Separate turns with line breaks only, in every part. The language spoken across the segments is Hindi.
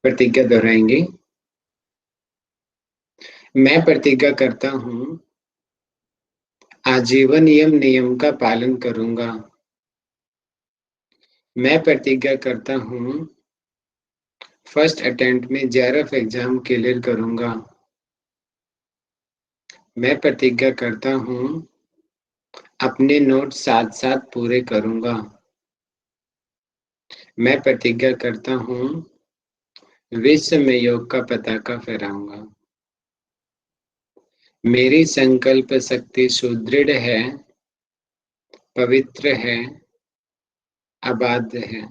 प्रतिज्ञा दोहराएंगे। मैं प्रतिज्ञा करता हूँ आजीवन यम नियम का पालन करूंगा। मैं प्रतिज्ञा करता हूँ फर्स्ट अटेम्प्ट में जेआरएफ एग्जाम क्लियर करूंगा। मैं प्रतिज्ञा करता हूँ अपने नोट साथ साथ पूरे करूंगा। मैं प्रतिज्ञा करता हूँ विश्व में योग का पताका फहराऊंगा। मेरी संकल्प शक्ति सुदृढ़ है, पवित्र है, अबाध है।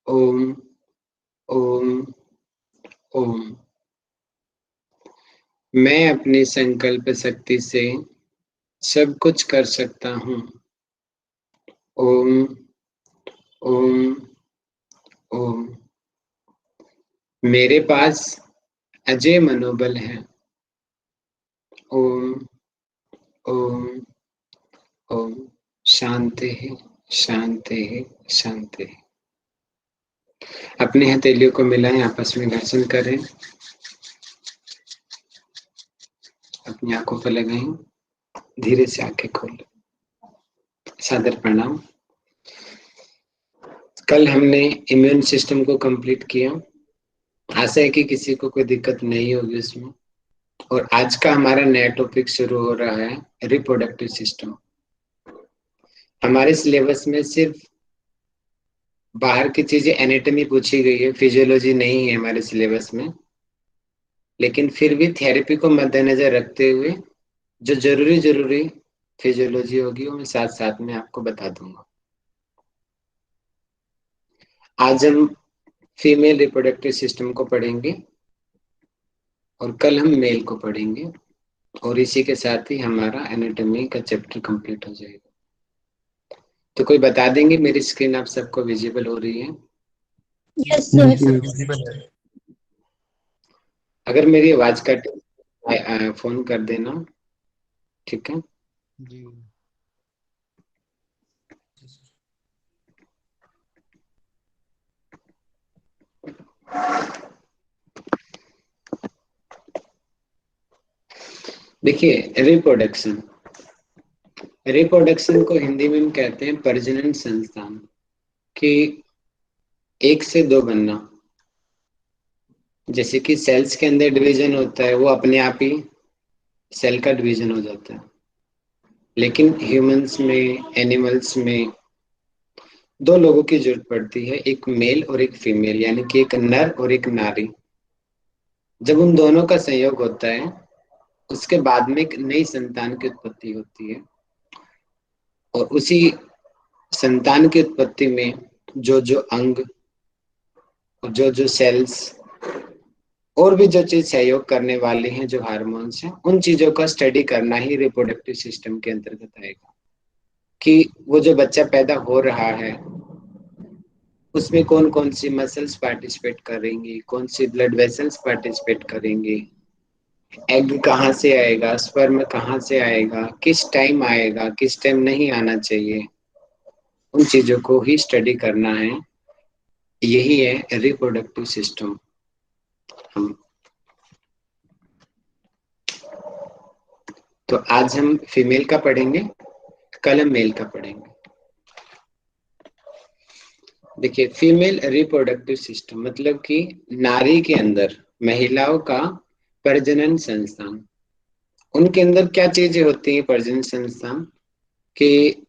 ओम ओम ओम। मैं अपनी संकल्प शक्ति से सब कुछ कर सकता हूँ। ओम ओम ओम। मेरे पास अजय मनोबल है। ओम ओम ओम। शांति है, शांति है, शांति है। अपने हथेलियों को मिलाएं, आपस में घर्षण करें, अपनी आंखों पर लगाएं, धीरे से आंखें खोलें। सादर प्रणाम। कल हमने इम्यून सिस्टम को कंप्लीट किया। आशा है कि किसी को कोई दिक्कत नहीं होगी उसमें। और आज का हमारा नया टॉपिक शुरू हो रहा है रिप्रोडक्टिव सिस्टम। हमारे सिलेबस में सिर्फ बाहर की चीजें एनाटॉमी पूछी गई है, फिजियोलॉजी नहीं है हमारे सिलेबस में। लेकिन फिर भी थेरेपी को मद्देनजर रखते हुए जो जरूरी फिजियोलॉजी होगी वो मैं साथ साथ में आपको बता दूंगा। आज हम फीमेल रिप्रोडक्टिव सिस्टम को पढ़ेंगे और कल हम मेल को पढ़ेंगे, और इसी के साथ ही हमारा एनाटॉमी का चैप्टर कंप्लीट हो जाएगा। तो कोई बता देंगे मेरी स्क्रीन आप सबको विजिबल हो रही है?
Yes sir.
अगर मेरी आवाज कट फोन कर देना, ठीक है
जी।
देखिए, रिप्रोडक्शन रिप्रोडक्शन को हिंदी में हम कहते हैं प्रजनन संस्थान। कि एक से दो बनना, जैसे कि सेल्स के अंदर डिवीजन होता है वो अपने आप ही सेल का डिवीजन हो जाता है। लेकिन ह्यूमंस में, एनिमल्स में दो लोगों की जरूरत पड़ती है, एक मेल और एक फीमेल, यानी कि एक नर और एक नारी। जब उन दोनों का संयोग होता है उसके बाद में एक नई संतान की उत्पत्ति होती है। और उसी संतान की उत्पत्ति में जो जो अंग, जो जो सेल्स और भी जो चीज सहयोग करने वाली हैं, जो हार्मोन्स हैं, उन चीजों का स्टडी करना ही रिप्रोडक्टिव सिस्टम के अंतर्गत आएगा। कि वो जो बच्चा पैदा हो रहा है उसमें कौन कौन सी मसल्स पार्टिसिपेट करेंगी, कौन सी ब्लड वेसल्स पार्टिसिपेट करेंगी, एग कहाँ से आएगा, स्पर्म कहाँ से आएगा, किस टाइम आएगा, किस टाइम नहीं आना चाहिए, उन चीजों को ही स्टडी करना है। यही है रिप्रोडक्टिव सिस्टम। हम तो आज हम फीमेल का पढ़ेंगे, कल हम मेल का पढ़ेंगे। देखिए, फीमेल रिप्रोडक्टिव सिस्टम मतलब कि नारी के अंदर, महिलाओं का प्रजनन संस्थान। उनके अंदर क्या चीजें होती हैं प्रजनन संस्थान कि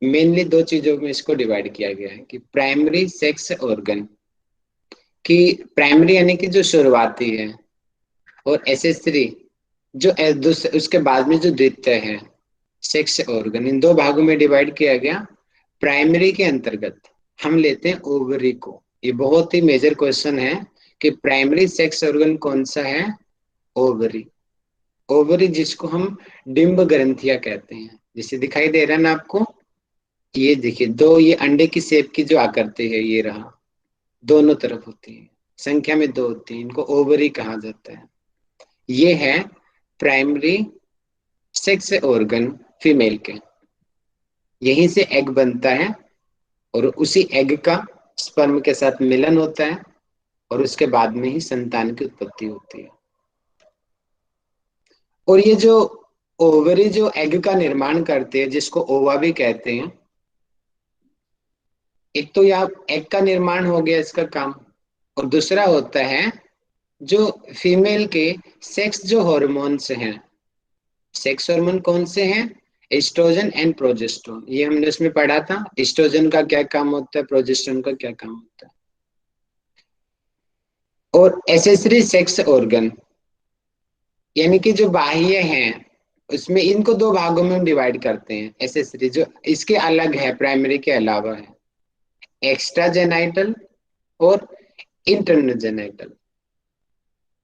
मेनली दो चीजों में इसको डिवाइड किया गया है। कि प्राइमरी सेक्स ऑर्गन, कि प्राइमरी यानी कि जो शुरुआती है, और एसेसरी जो उसके बाद में जो द्वितीय है, सेक्स ऑर्गन। इन दो भागों में डिवाइड किया गया। प्राइमरी के अंतर्गत हम लेते हैं ओवरी को। ये बहुत ही मेजर क्वेश्चन है कि प्राइमरी सेक्स ऑर्गन कौन सा है? ओवरी। ओवरी जिसको हम डिंब ग्रंथियां कहते हैं। जिसे दिखाई दे रहा है ना आपको, ये देखिए दो, ये अंडे की शेप की जो आकृति है ये रहा, दोनों तरफ होती है, संख्या में दो होती है, इनको ओवरी कहा जाता है। ये है प्राइमरी सेक्स ऑर्गन फीमेल के। यहीं से एग बनता है और उसी एग का स्पर्म के साथ मिलन होता है और उसके बाद में ही संतान की उत्पत्ति होती है। और ये जो ओवरी जो एग का निर्माण करते हैं, जिसको ओवा भी कहते हैं, एक तो यहाँ एग का निर्माण हो गया इसका काम, और दूसरा होता है जो फीमेल के सेक्स जो हॉर्मोन्स हैं। सेक्स हार्मोन कौन से हैं? Oestrogen and progesterone. ये हमने उसमें पढ़ा था, एस्ट्रोजन का क्या काम होता है, प्रोजेस्टेरोन का क्या काम होता है। और एसेसरी सेक्स ऑर्गन यानी कि जो बाह्य हैं, उसमें इनको दो भागों में डिवाइड करते हैं। एसेसरी जो इसके अलग है, प्राइमरी के अलावा है, एक्स्ट्रा जेनाइटल और इंटरनल जेनाइटल।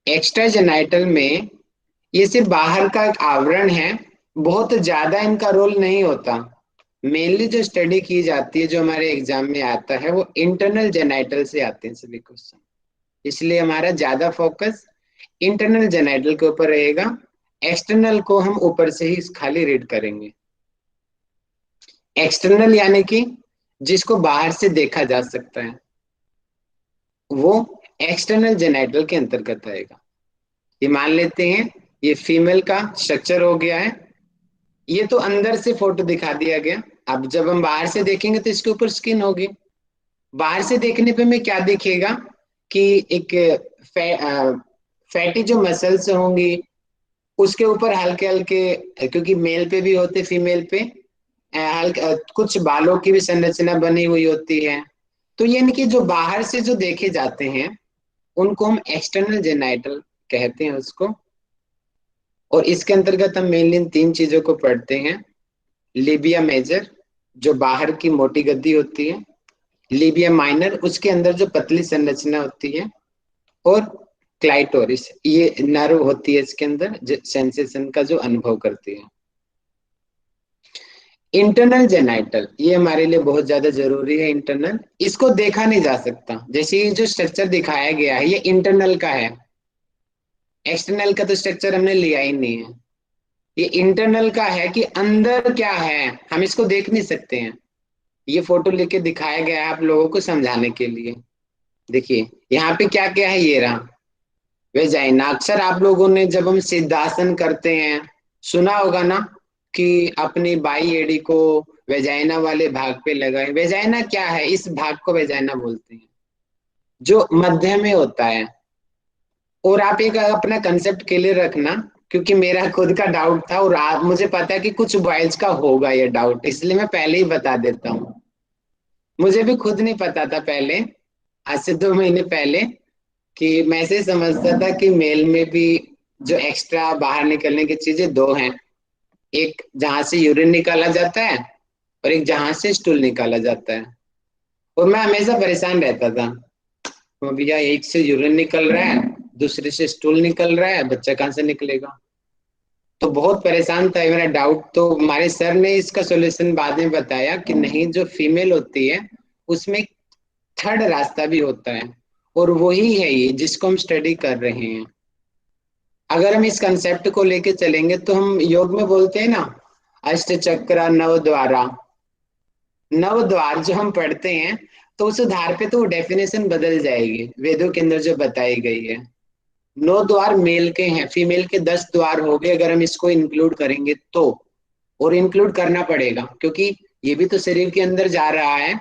एक्स्ट्रा जेनाइटल में ये सिर्फ बाहर का एक आवरण है, बहुत ज्यादा इनका रोल नहीं होता। मेनली जो स्टडी की जाती है, जो हमारे एग्जाम में आता है, वो इंटरनल जेनाइटल से आते हैं सभी क्वेश्चन। इसलिए हमारा ज्यादा फोकस इंटरनल जेनाइटल के ऊपर रहेगा। एक्सटर्नल को हम ऊपर से ही खाली रीड करेंगे। एक्सटर्नल यानी कि जिसको बाहर से देखा जा सकता है, वो एक्सटर्नल जेनाइटल के अंतर्गत आएगा। ये मान लेते हैं ये फीमेल का स्ट्रक्चर हो गया है, ये तो अंदर से फोटो दिखा दिया गया। अब जब हम बाहर से देखेंगे तो इसके ऊपर स्किन होगी। बाहर से देखने पे हमें क्या दिखेगा कि एक फैटी जो मसल्स होंगी, उसके ऊपर हल्के हल्के, क्योंकि मेल पे भी होते फीमेल पे हल्के कुछ बालों की भी संरचना बनी हुई होती है। तो यानी कि जो बाहर से जो देखे जाते हैं उनको हम एक्सटर्नल जेनाइटल कहते हैं उसको। और इसके अंतर्गत हम मेनली इन तीन चीजों को पढ़ते हैं। लिबिया मेजर जो बाहर की मोटी गद्दी होती है, लिबिया माइनर उसके अंदर जो पतली संरचना होती है, और क्लाइटोरिस ये नर्व होती है इसके अंदर जो सेंसेशन का जो अनुभव करती है। इंटरनल जेनाइटल ये हमारे लिए बहुत ज्यादा जरूरी है। इंटरनल इसको देखा नहीं जा सकता, जैसे ये जो स्ट्रक्चर दिखाया गया है ये इंटरनल का है, एक्सटर्नल का तो स्ट्रक्चर हमने लिया ही नहीं है। ये इंटरनल का है कि अंदर क्या है हम इसको देख नहीं सकते हैं। ये फोटो लेके दिखाया गया है आप लोगों को समझाने के लिए। देखिए यहाँ पे क्या क्या है, ये रहा वेजाइना। अक्सर आप लोगों ने जब हम सिद्धासन करते हैं सुना होगा ना कि अपनी बाई एड़ी को वेजाइना वाले भाग पे लगाए। वेजाइना क्या है? इस भाग को वेजाइना बोलते हैं जो मध्य में होता है। और आप एक अपना कंसेप्ट क्लियर रखना, क्योंकि मेरा खुद का डाउट था और आप मुझे पता है कि कुछ बॉयज का होगा ये डाउट, इसलिए मैं पहले ही बता देता हूँ। मुझे भी खुद नहीं पता था पहले, आज से 2 महीने पहले, कि मैं ऐसे समझता था कि मेल में भी जो एक्स्ट्रा बाहर निकलने की चीजें दो हैं, एक जहां से यूरिन निकाला जाता है और एक जहां से स्टूल निकाला जाता है। और मैं हमेशा परेशान रहता था, तो भैया एक से यूरिन निकल रहा है, दूसरे से स्टूल निकल रहा है, बच्चा कहाँ से निकलेगा? तो बहुत परेशान था मेरा डाउट। तो हमारे सर ने इसका सॉल्यूशन बाद में बताया कि नहीं, जो फीमेल होती है उसमें थर्ड रास्ता भी होता है, और वही है ये जिसको हम स्टडी कर रहे हैं। अगर हम इस कंसेप्ट को लेके चलेंगे तो हम योग में बोलते हैं ना, अष्ट चक्र नव द्वारा। नव द्वार जो हम पढ़ते हैं तो उस आधार पे तो डेफिनेशन बदल जाएगी वेदों के अंदर जो बताई गई है। 9 द्वार मेल के हैं, फीमेल के 10 द्वार हो गए अगर हम इसको इंक्लूड करेंगे तो। और इंक्लूड करना पड़ेगा क्योंकि ये भी तो शरीर के अंदर जा रहा है।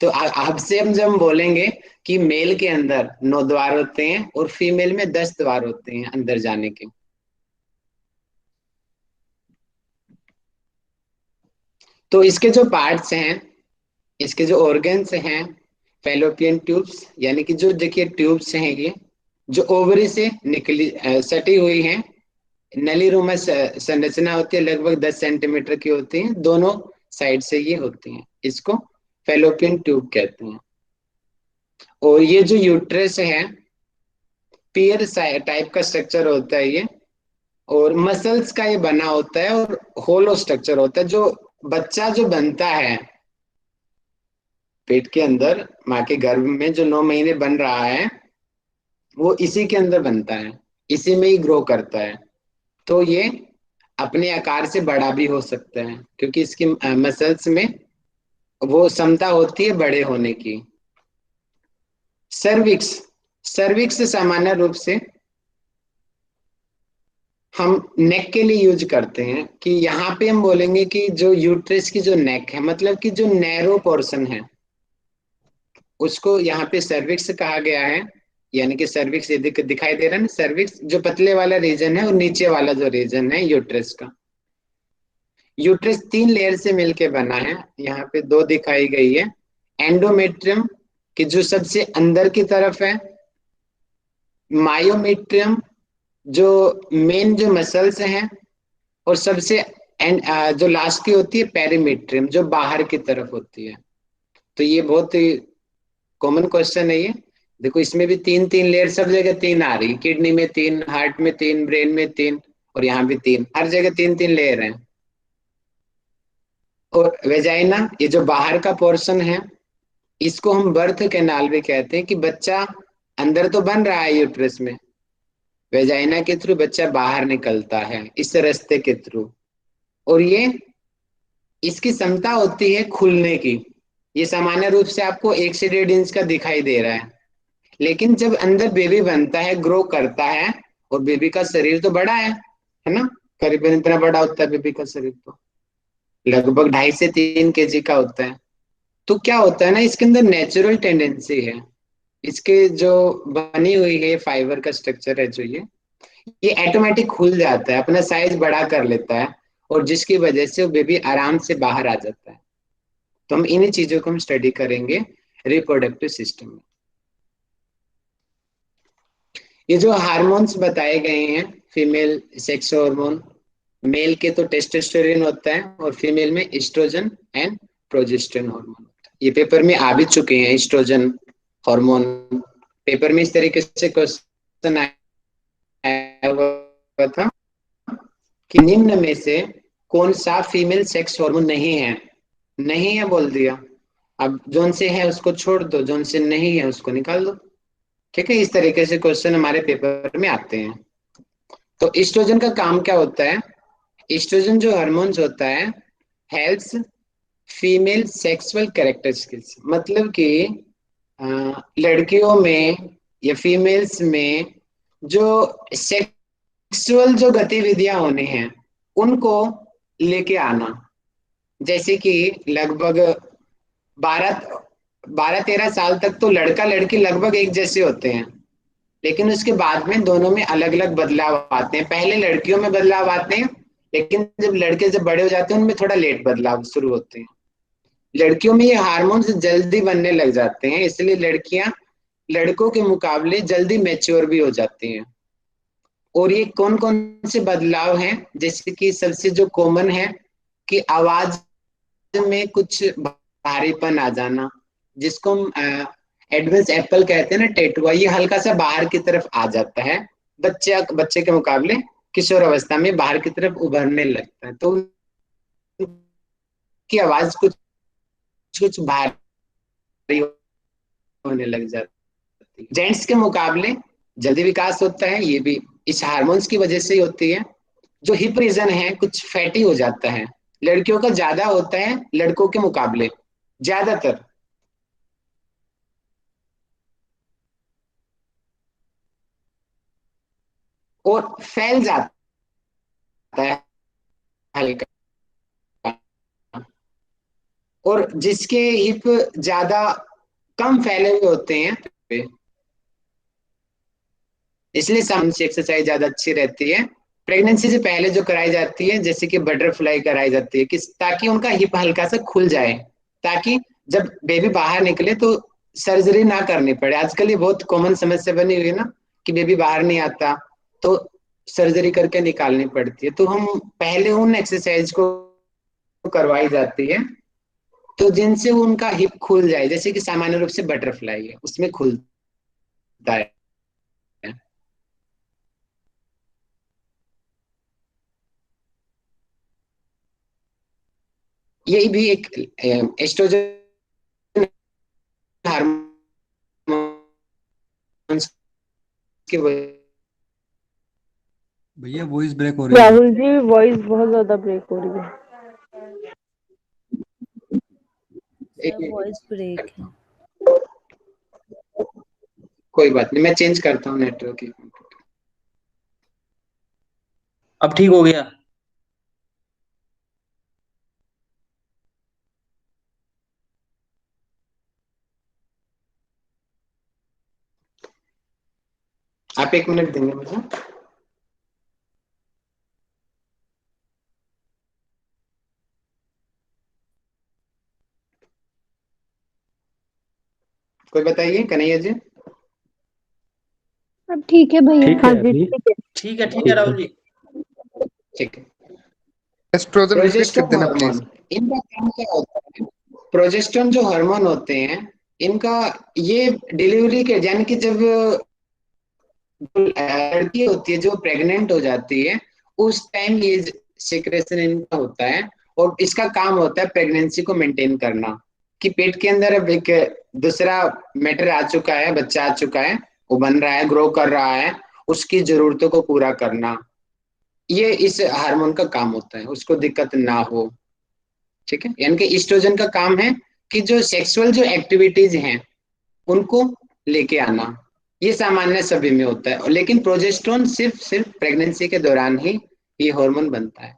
तो अब से हम जब बोलेंगे कि मेल के अंदर 9 द्वार होते हैं और फीमेल में 10 द्वार होते हैं अंदर जाने के। तो इसके जो पार्ट्स हैं, इसके जो ऑर्गन्स हैं, फैलोपियन ट्यूब्स यानी कि जो देखिए ट्यूब्स हैं, ये जो ओवरी से निकली सटी हुई हैं। नलीनुमा संरचना होती है, लगभग 10 सेंटीमीटर की होती है, दोनों साइड से ये होती हैं, इसको फैलोपियन ट्यूब कहते हैं। और ये जो यूट्रस है, पियर टाइप का स्ट्रक्चर होता है ये, और मसल्स का ये बना होता है और होलो स्ट्रक्चर होता है। जो बच्चा जो बनता है पेट के अंदर, माँ के गर्भ में जो 9 महीने बन रहा है, वो इसी के अंदर बनता है। इसी में ही ग्रो करता है। तो ये अपने आकार से बड़ा भी हो सकता है, क्योंकि इसकी मसल्स में वो क्षमता होती है बड़े होने की। सर्विक्स, सर्विक्स सामान्य रूप से हम नेक के लिए यूज करते हैं, कि यहाँ पे हम बोलेंगे कि जो यूट्रस की जो नेक है, मतलब कि जो नैरो पोर्शन है, उसको यहाँ पे सर्विक्स कहा गया है। यानी कि सर्विक्स ये दिखाई दे रहा है ना, सर्विक्स जो पतले वाला रीजन है और नीचे वाला जो रीजन है यूट्रस का। यूट्रस 3 लेयर से मिलके बना है, यहाँ पे 2 दिखाई गई है। एंडोमेट्रियम कि जो सबसे अंदर की तरफ है, मायोमेट्रियम जो मेन जो मसल्स हैं, और सबसे जो लास्ट की होती है पेरीमेट्रियम जो बाहर की तरफ होती है। तो ये बहुत ही कॉमन क्वेश्चन है ये। देखो इसमें भी 3 3 लेयर, सब जगह 3 आ रही, किडनी में 3, हार्ट में 3, ब्रेन में 3, और यहाँ भी 3, हर जगह 3 3 लेयर है। और वेजाइना ये जो बाहर का पोर्शन है, इसको हम बर्थ कैनाल भी कहते हैं, कि बच्चा अंदर तो बन रहा है यूट्रस में, वेजाइना के थ्रू बच्चा बाहर निकलता है इस रास्ते के थ्रू। और ये इसकी क्षमता होती है खुलने की। ये सामान्य रूप से आपको 1 से 1.5 इंच का दिखाई दे रहा है, लेकिन जब अंदर बेबी बनता है, ग्रो करता है, और बेबी का शरीर तो बड़ा है ना, करीबन इतना बड़ा होता है बेबी का शरीर, तो लगभग 2.5 से 3 kg का होता है। तो क्या होता है ना, इसके अंदर नेचुरल टेंडेंसी है, इसके जो बनी हुई है फाइबर का स्ट्रक्चर है जो ये ऑटोमेटिक खुल जाता है, अपना साइज बड़ा कर लेता है, और जिसकी वजह से वो बेबी आराम से बाहर आ जाता है। तो हम इन्हीं चीजों को हम स्टडी करेंगे रिप्रोडक्टिव सिस्टम में। ये जो हार्मोन्स बताए गए हैं, फीमेल सेक्स हार्मोन, मेल के तो टेस्टोस्टेरोन होता है, और फीमेल में एस्ट्रोजन एंड प्रोजेस्टेरोन हार्मोन होता है। ये पेपर में आ भी चुके हैं, एस्ट्रोजन हार्मोन। पेपर में इस तरीके से क्वेश्चन आया हुआ था कि निम्न में से कौन सा फीमेल सेक्स हार्मोन नहीं है। नहीं है बोल दिया, अब जोन से है उसको छोड़ दो, जोन से नहीं है उसको निकाल दो। ठीक है, इस तरीके से क्वेश्चन हमारे पेपर में आते हैं। तो एस्ट्रोजन का काम क्या होता है? एस्ट्रोजन जो हार्मोन्स होता है, हेल्प्स फीमेल सेक्सुअल कैरेक्टरिस्टिक्स, मतलब कि लड़कियों में या फीमेल्स में जो सेक्सुअल जो गतिविधियां होनी हैं उनको लेके आना। जैसे कि लगभग 12 12 13 साल तक तो लड़का लड़की लगभग एक जैसे होते हैं, लेकिन उसके बाद में दोनों में अलग अलग बदलाव आते हैं। पहले लड़कियों में बदलाव आते हैं, लेकिन जब लड़के जब बड़े हो जाते हैं उनमें थोड़ा लेट बदलाव शुरू होते हैं। लड़कियों में ये हार्मोन्स जल्दी बनने लग जाते हैं, इसलिए लड़कियां लड़कों के मुकाबले जल्दी मैच्योर भी हो जाती हैं। और ये कौन कौन से बदलाव हैं? जैसे कि सबसे जो कॉमन है कि आवाज में कुछ भारीपन आ जाना, जिसको हम एडवांस एप्पल कहते हैं ना, टेटुआ, ये हल्का सा बाहर की तरफ आ जाता है। बच्चे बच्चे के मुकाबले किशोर अवस्था में बाहर की तरफ उभरने लगता है, तो उनकी आवाज कुछ कुछ भारी होने लग जाती है। जेंट्स के मुकाबले जल्दी विकास होता है, ये भी इस हार्मोन्स की वजह से ही होती है। जो हिप रीजन है कुछ फैटी हो जाता है, लड़कियों का ज्यादा होता है लड़कों के मुकाबले, ज्यादातर। और फैल जाता है हल्का। और जिसके हिप ज्यादा कम फैले हुए होते हैं, इसलिए साउंड से एक्सरसाइज ज्यादा अच्छी रहती है। प्रेगनेंसी से पहले जो कराई जाती है, जैसे कि बटरफ्लाई कराई जाती है, किस ताकि उनका हिप हल्का सा खुल जाए, ताकि जब बेबी बाहर निकले तो सर्जरी ना करनी पड़े। आजकल ये बहुत कॉमन समस्या बनी हुई है ना, कि बेबी बाहर नहीं आता तो सर्जरी करके निकालनी पड़ती है। तो हम पहले उन एक्सरसाइज को करवाई जाती है तो जिनसे वो उनका हिप खुल जाए, जैसे कि सामान्य रूप से बटरफ्लाई है उसमें खुलता है। यही भी एक एस्ट्रोजन हार्मोन की वजह
भैया वॉइस ब्रेक हो रही है।
राहुल जी वॉइस बहुत ज्यादा ब्रेक हो रही है।
एक
सर वॉइस ब्रेक
मिनट,
है।
कोई बात नहीं, मैं चेंज करता हूँ नेटवर्क की।
अब ठीक हो गया।
आप 1 मिनट देंगे मुझे। कोई बताइए, कन्हैया जी।
अब ठीक है भैया।
ठीक
हाँ
है
जी
अभी।
ठीक है।
ठीक है राहुल जी।
ठीक है।
एस्ट्रोजन रिपीट कर
प्रोजेस्टेरोन
देना
हार्मोन,
प्लीज।
इनका काम क्या होता है? प्रोजेस्टेरोन जो हार्मोन होते हैं, इनका ये डिलीवरी के, यानी कि जब लड़की होती है जो प्रेग्नेंट हो जाती है, उस टाइम ये सिक्रेशन इनका होता है। और इसका काम होता है प्रेगनेंसी को मेंटेन करना, कि पेट के अंदर अब एक दूसरा मैटर आ चुका है, बच्चा आ चुका है, वो बन रहा है, ग्रो कर रहा है, उसकी जरूरतों को पूरा करना, ये इस हार्मोन का काम होता है, उसको दिक्कत ना हो। ठीक है, यानी कि ईस्ट्रोजन का काम है कि जो सेक्सुअल जो एक्टिविटीज हैं उनको लेके आना। ये सामान्य सभी में होता है, लेकिन प्रोजेस्टेरोन सिर्फ प्रेगनेंसी के दौरान ही ये हार्मोन बनता है।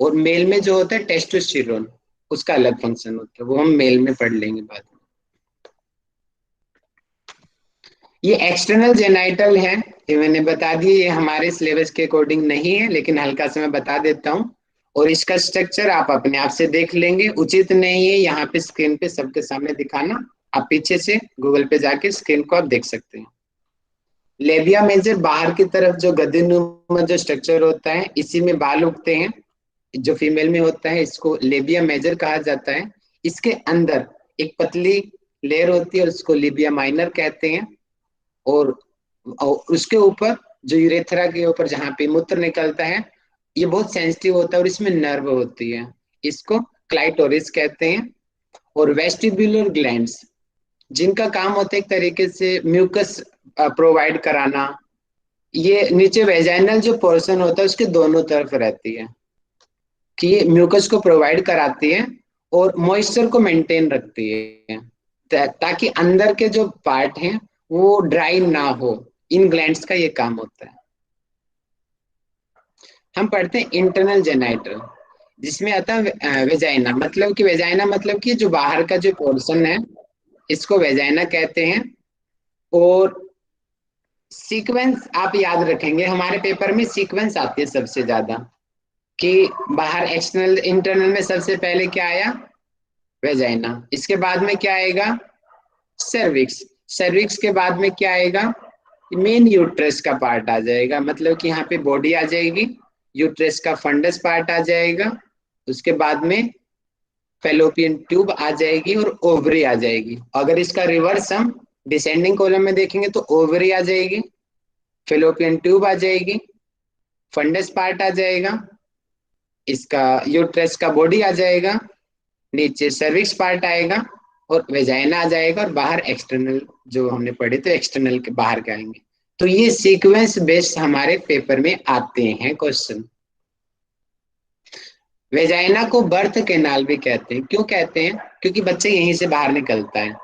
और मेल में जो होता है टेस्टोस्टेरोन, उसका अलग फंक्शन होता है, वो हम मेल में पढ़ लेंगे बाद में। ये एक्सटर्नल जेनाइटल है, ये मैंने बता दिया, ये हमारे सिलेबस के अकॉर्डिंग नहीं है, लेकिन हल्का सा मैं बता देता हूँ। और इसका स्ट्रक्चर आप अपने आप से देख लेंगे, उचित नहीं है यहाँ पे स्क्रीन पे सबके सामने दिखाना। आप पीछे से गूगल पे जाके स्क्रीन को आप देख सकते हैं। लेबिया मेजर बाहर की तरफ जो गद्देनुमा जो स्ट्रक्चर होता है, इसी में बाल उगते हैं, जो फीमेल में होता है, इसको लेबिया मेजर कहा जाता है। इसके अंदर एक पतली लेयर होती है, उसको लेबिया माइनर कहते हैं। और उसके ऊपर जो यूरेथ्रा के ऊपर जहाँ पे मूत्र निकलता है, ये बहुत सेंसिटिव होता है और इसमें नर्व होती है, इसको क्लाइटोरिस कहते हैं। और वेस्टिब्युलर ग्लैंड्स, जिनका काम होता है एक तरीके से म्यूकस प्रोवाइड कराना, ये नीचे वेजाइनल जो पोर्शन होता है उसके दोनों तरफ रहती है, कि ये म्यूकस को प्रोवाइड कराती है और मॉइस्चर को मेंटेन रखती है, ताकि अंदर के जो पार्ट हैं वो ड्राई ना हो। इन ग्लैंड्स का ये काम होता है। हम पढ़ते हैं इंटरनल जेनाइटल, जिसमें आता है वेजाइना, मतलब कि वेजाइना मतलब कि जो बाहर का जो पोर्शन है, इसको वेजाइना कहते हैं। और सीक्वेंस आप याद रखेंगे, हमारे पेपर में सीक्वेंस आती है सबसे ज्यादा, कि बाहर एक्सटर्नल इंटरनल में सबसे पहले क्या आया, वेजाइना, इसके बाद में क्या आएगा, सर्विक्स, सर्विक्स के बाद में क्या आएगा, मेन यूट्रस का पार्ट आ जाएगा, मतलब कि यहाँ पे बॉडी आ जाएगी, यूट्रस का फंडस पार्ट आ जाएगा, उसके बाद में फेलोपियन ट्यूब आ जाएगी और ओवरी आ जाएगी। अगर इसका रिवर्स हम डिसेंडिंग कॉलम में देखेंगे तो ओवरी आ जाएगी, फेलोपियन ट्यूब आ जाएगी, फंडस पार्ट आ जाएगा, इसका यूट्रस का बॉडी आ जाएगा, नीचे सर्विक्स पार्ट आएगा और वेजाइना आ जाएगा, और बाहर एक्सटर्नल जो हमने पढ़े तो एक्सटर्नल के बाहर के आएंगे। तो ये सीक्वेंस बेस्ड हमारे पेपर में आते हैं क्वेश्चन। वेजाइना को बर्थ कैनाल भी कहते हैं, क्यों कहते हैं, क्योंकि बच्चे यहीं से बाहर निकलता है।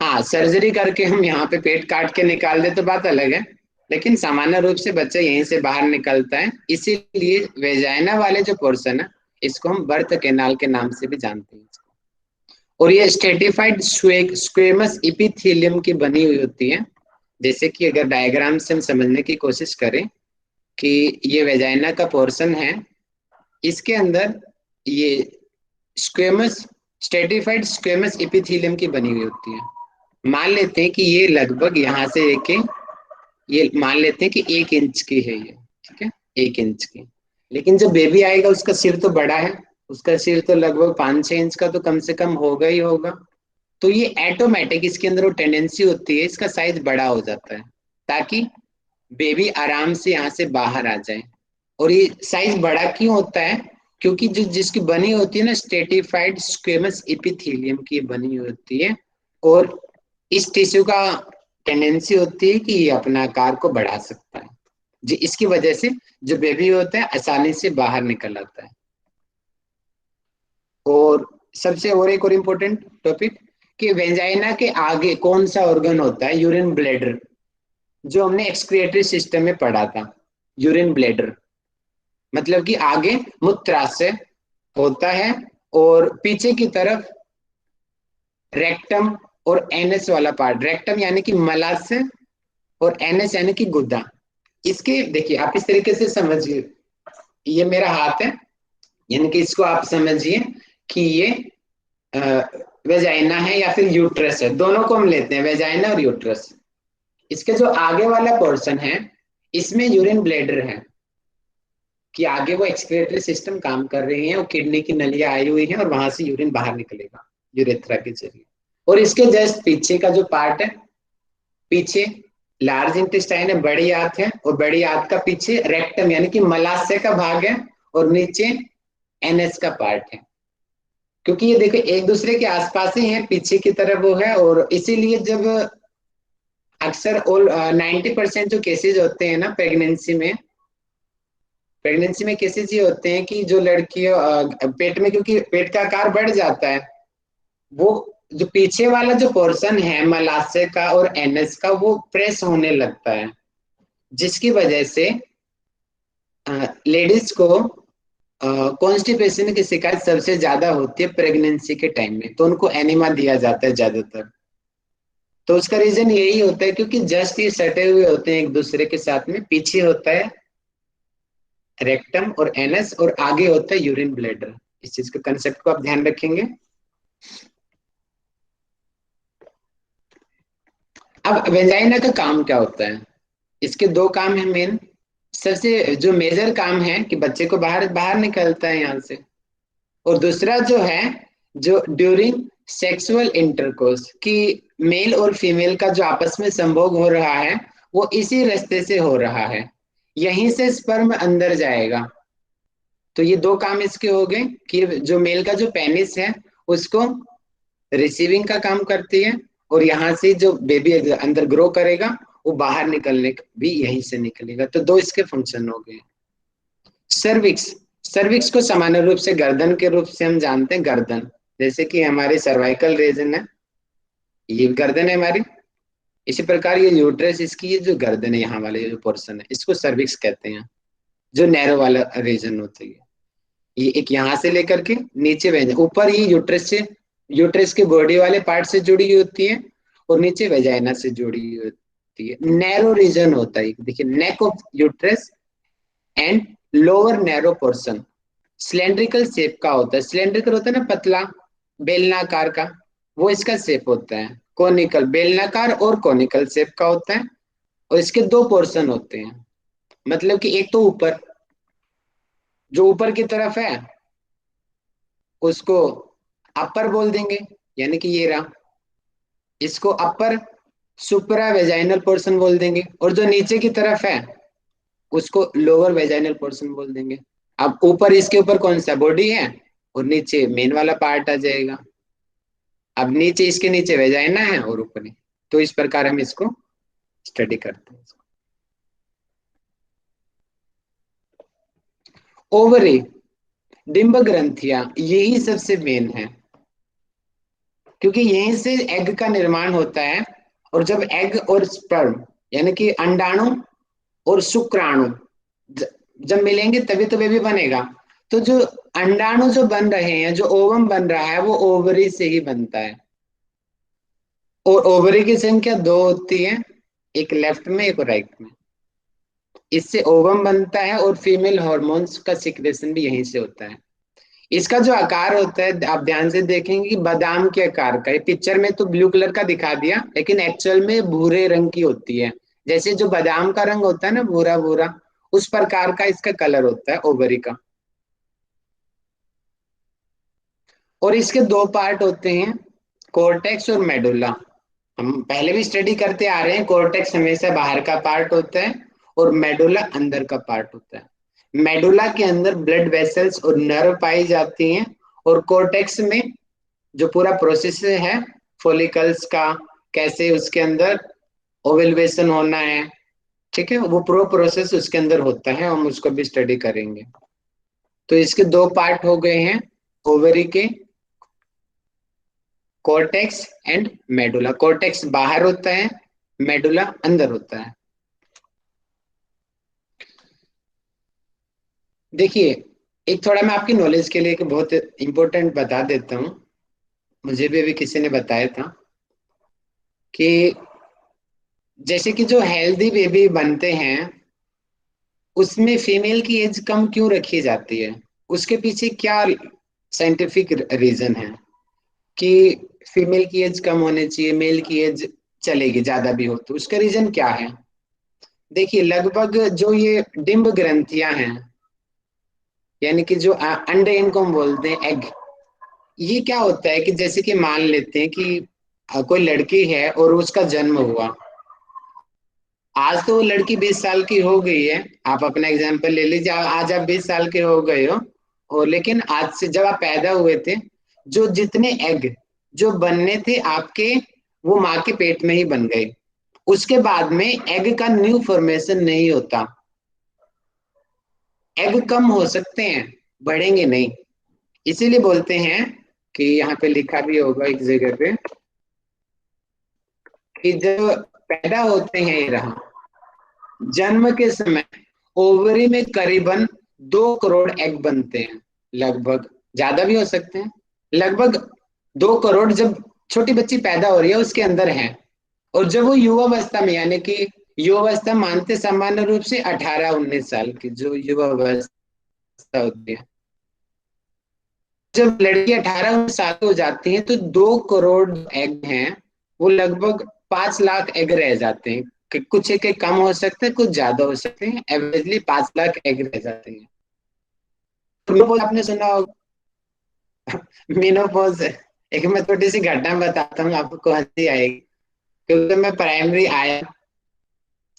हाँ, सर्जरी करके हम यहाँ पे पेट काट के निकाल दे तो बात अलग है, लेकिन सामान्य रूप से बच्चा यहीं से बाहर निकलता है, इसीलिए वेजाइना वाले जो पोर्शन है इसको हम बर्थ कैनाल के नाम से भी जानते हैं। और ये स्ट्रेटिफाइड स्क्वेमस इपिथेलियम की बनी हुई होती है। जैसे कि अगर डायग्राम से हम समझने की कोशिश करें कि ये वेजाइना का पोर्शन है, इसके अंदर ये स्क्वेमस स्ट्रेटिफाइड स्क्वेमस इपिथेलियम की बनी हुई होती है। मान लेते हैं कि ये लगभग यहाँ से लेके, ये मान लेते हैं कि 1 इंच की है ये, ठीक है, 1 इंच की। लेकिन जब बेबी आएगा उसका सिर तो बड़ा है, उसका सिर तो लगभग 5-6 इंच का तो कम से कम होगा ही होगा। तो ये ऑटोमेटिक, इसके अंदर वो टेंडेंसी होती है, इसका साइज बड़ा हो जाता है, ताकि बेबी आराम से यहाँ से बाहर आ जाए। और ये साइज बड़ा क्यों होता है, क्योंकि जो जिसकी बनी होती है ना, स्ट्रेटिफाइड स्क्वेमस एपिथेलियम की बनी होती है, और इस टिश्यू का टेंडेंसी होती है कि ये अपना आकार को बढ़ा सकता है। जी इसकी वजह से जो बेबी होता है आसानी से बाहर निकल आता है। और सबसे और एक और इम्पोर्टेंट टॉपिक कि वेजाइना के आगे कौन सा ऑर्गन होता है, यूरिन ब्लैडर, जो हमने एक्सक्रिएटरी सिस्टम में पढ़ा था। यूरिन ब्लैडर मतलब कि आगे मूत्राशय होता है और पीछे की तरफ रेक्टम और एनएस वाला पार्ट, रेक्टम यानी कि मलाशय और एनएस यानी कि गुद्दा। इसके देखिए आप इस तरीके से समझिए, ये मेरा हाथ है, यानी कि इसको आप समझिए कि ये वेजाइना है या फिर यूट्रस है, दोनों को हम लेते हैं, वेजाइना और यूट्रस। इसके जो आगे वाला पोर्शन है इसमें यूरिन ब्लैडर है, कि आगे वो एक्सक्रिएटरी सिस्टम काम कर रही है और किडनी की नलियां आई हुई है और वहां से यूरिन बाहर निकलेगा यूरेथ्रा के जरिए। और इसके जस्ट पीछे का जो पार्ट है, पीछे लार्ज इंटेस्टाइन है, बड़ी आंत है, और बड़ी आंत का पीछे रेक्टम यानी कि मलाशय का भाग है और नीचे एनएस का पार्ट है। क्योंकि ये देखो एक दूसरे के आसपास ही है, पीछे की तरफ वो है, और इसीलिए जब अक्सर और 90% जो केसेस होते हैं ना प्रेगनेंसी में केसेस ये होते हैं कि जो लड़कियों पेट में, क्योंकि पेट का आकार बढ़ जाता है, वो जो पीछे वाला जो पोर्शन है मलाशय का और एनएस का वो प्रेस होने लगता है, जिसकी वजह से लेडीज को कॉन्स्टिपेशन की शिकायत सबसे ज्यादा होती है प्रेगनेंसी के टाइम में, तो उनको एनिमा दिया जाता है ज्यादातर। तो उसका रीजन यही होता है क्योंकि जस्ट ये सटे हुए होते हैं एक दूसरे के साथ में, पीछे होता है रेक्टम और एनएस और आगे होता है यूरिन ब्लैडर। इस चीज के कंसेप्ट को आप ध्यान रखेंगे। अब वेजाइना का काम क्या होता है, इसके दो काम है मेन। सबसे जो मेजर काम है कि बच्चे को बाहर बाहर निकलता है यहाँ से, और दूसरा जो है जो ड्यूरिंग सेक्सुअल इंटरकोर्स की मेल और फीमेल का जो आपस में संभोग हो रहा है वो इसी रास्ते से हो रहा है, यहीं से स्पर्म अंदर जाएगा। तो ये दो काम इसके हो गए कि जो मेल का जो पेनिस है उसको रिसीविंग का काम करती है, और यहाँ से जो बेबी अंदर ग्रो करेगा वो बाहर निकलने भी यहीं से निकलेगा। तो दो इसके फंक्शन हो गए। सर्विक्स, सर्विक्स को सामान्य रूप से गर्दन के रूप से हम जानते हैं, गर्दन जैसे कि हमारे सर्वाइकल रीजन है, ये गर्दन है हमारी, इसी प्रकार ये यूट्रस, इसकी ये जो गर्दन है यहाँ वाले जो पोर्शन है इसको सर्विक्स कहते हैं, जो नैरो वाला रीजन होता है। ये एक यहाँ से लेकर के नीचे वेजाइना, ऊपर ये यूट्रस से, यूट्रस के बॉडी वाले पार्ट से जुड़ी होती है और नीचे वेजाइना से जुड़ी होती है। नैरो रीजन होता है, देखिए neck of uterus and lower narrow portion cylindrical shape का होता है। सिलेंड्रिकल होता है ना, पतला बेलनाकार का, वो इसका शेप होता है। कोनिकल, बेलनाकार और कोनिकल शेप का होता है, और इसके दो पोर्शन होते हैं। मतलब कि एक तो ऊपर, जो ऊपर की तरफ है उसको अपर बोल देंगे, यानी कि ये रहा, इसको अपर सुपरा वेजाइनल पोर्शन बोल देंगे, और जो नीचे की तरफ है उसको लोअर वेजाइनल पोर्शन बोल देंगे। अब ऊपर, इसके ऊपर कौन सा बॉडी है और नीचे मेन वाला पार्ट आ जाएगा। अब नीचे, इसके नीचे वेजाइना है और ऊपर नहीं, तो इस प्रकार हम इसको स्टडी करते हैं। ओवरी, डिंब ग्रंथियां, यही सबसे मेन है क्योंकि यहीं से एग का निर्माण होता है, और जब एग और स्पर्म यानी कि अंडाणु और शुक्राणु जब मिलेंगे तभी तो बेबी बनेगा। तो जो अंडाणु जो बन रहे हैं, जो ओवम बन रहा है वो ओवरी से ही बनता है, और ओवरी की संख्या दो होती है, एक लेफ्ट में एक राइट में। इससे ओवम बनता है और फीमेल हॉर्मोन्स का सिक्रेशन भी यहीं से होता है। इसका जो आकार होता है आप ध्यान से देखेंगे कि बादाम के आकार का, पिक्चर में तो ब्लू कलर का दिखा दिया लेकिन एक्चुअल में भूरे रंग की होती है। जैसे जो बादाम का रंग होता है ना, भूरा भूरा, उस प्रकार का इसका कलर होता है ओवरी का। और इसके दो पार्ट होते हैं, कोर्टेक्स और मेडुला। हम पहले भी स्टडी करते आ रहे हैं, कोर्टेक्स हमेशा बाहर का पार्ट होता है और मेडुला अंदर का पार्ट होता है। मेडुला के अंदर ब्लड वेसल्स और नर्व पाई जाती हैं, और कोर्टेक्स में जो पूरा प्रोसेस है फॉलिकल्स का, कैसे उसके अंदर ओवुलेशन होना है, ठीक है, वो पूरा प्रोसेस उसके अंदर होता है, हम उसको भी स्टडी करेंगे। तो इसके दो पार्ट हो गए हैं, ओवरी के, कॉर्टेक्स एंड मेडुला। कॉर्टेक्स बाहर होता है, मेडुला अंदर होता है। देखिए, एक थोड़ा मैं आपकी नॉलेज के लिए एक बहुत इंपॉर्टेंट बता देता हूँ, मुझे भी अभी किसी ने बताया था कि जैसे कि जो हेल्दी बेबी बनते हैं उसमें फीमेल की एज कम क्यों रखी जाती है, उसके पीछे क्या साइंटिफिक रीजन है कि फीमेल की एज कम होनी चाहिए, मेल की एज चलेगी ज्यादा भी हो, तो उसका रीजन क्या है? देखिए, लगभग जो ये डिंब ग्रंथियां हैं, यानी कि जो अंडे, इनको हम बोलते हैं एग, ये क्या होता है कि जैसे कि मान लेते हैं कि कोई लड़की है और उसका जन्म हुआ, आज तो वो लड़की 20 साल की हो गई है, आप अपना एग्जाम्पल ले लीजिए, आज आप 20 साल के हो गए हो, और लेकिन आज से जब आप पैदा हुए थे, जो जितने एग जो बनने थे आपके, वो माँ के पेट में ही बन गए। उसके बाद में एग का न्यू फॉर्मेशन नहीं होता, एग कम हो सकते हैं, बढ़ेंगे नहीं। इसीलिए बोलते हैं कि यहाँ पे लिखा भी होगा एक जगह पे कि जब पैदा होते हैं, ये रहा, जन्म के समय ओवरी में करीबन 2 करोड़ एग बनते हैं, लगभग, ज्यादा भी हो सकते हैं, लगभग 2 करोड़ जब छोटी बच्ची पैदा हो रही है उसके अंदर है। और जब वो युवावस्था में, यानी कि युवावस्था मानते सामान्य रूप से 18-19 साल की जो युवावस्था होती है, जब लड़की 18-19 साल की हो जाती है तो 2 करोड़ एग हैं, वो लगभग 5 लाख एग रह जाते हैं, कि कुछ एक कम हो सकते हैं, कुछ ज्यादा हो सकते हैं, एवरेजली 5 लाख एग रह जाते हैं। मेनोपॉज आपने सुना होगा। मेनोपॉज, एक मैं छोटी सी घटना बताता हूँ, आपको हंसी आएगी क्योंकि मैं प्राइमरी आया।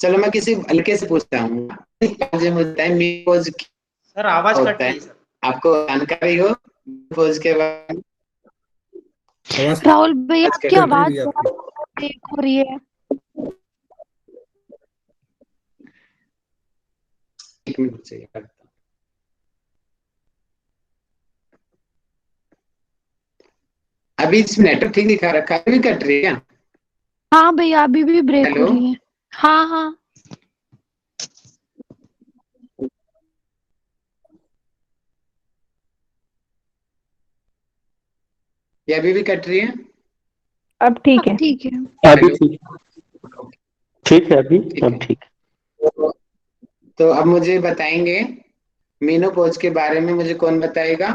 चलो मैं किसी हल्के से पूछता हूँ, मुझे होता है मेनोपॉज
सर
क्या
आवाज कट
होता
रही
है,
है सर।
आपको जानकारी हो मेनोपॉज के बारे में?
आवाज
राहुल भैया
आज
आपकी
कट
कट रही
आवाज
भैया
बहुत
आपकी।
ब्रेक हो रही है।
एक मिनट चाहिए करता हूँ। अभी इसमें नेटवर्क ठीक दिखा रखा है, अभी कट रही है क्या?
हाँ भैया अभी भी ब्रेक हो
हेलो,
रही है। हाँ हाँ।
ये अभी भी कट रही है?
अब ठीक है। ठीक है।
अभी
हेलो,
ठीक, ठीक है अभी,
ठीक
अब
है।
ठीक।
तो अब मुझे बताएंगे मीनोपॉज के बारे में, मुझे कौन बताएगा?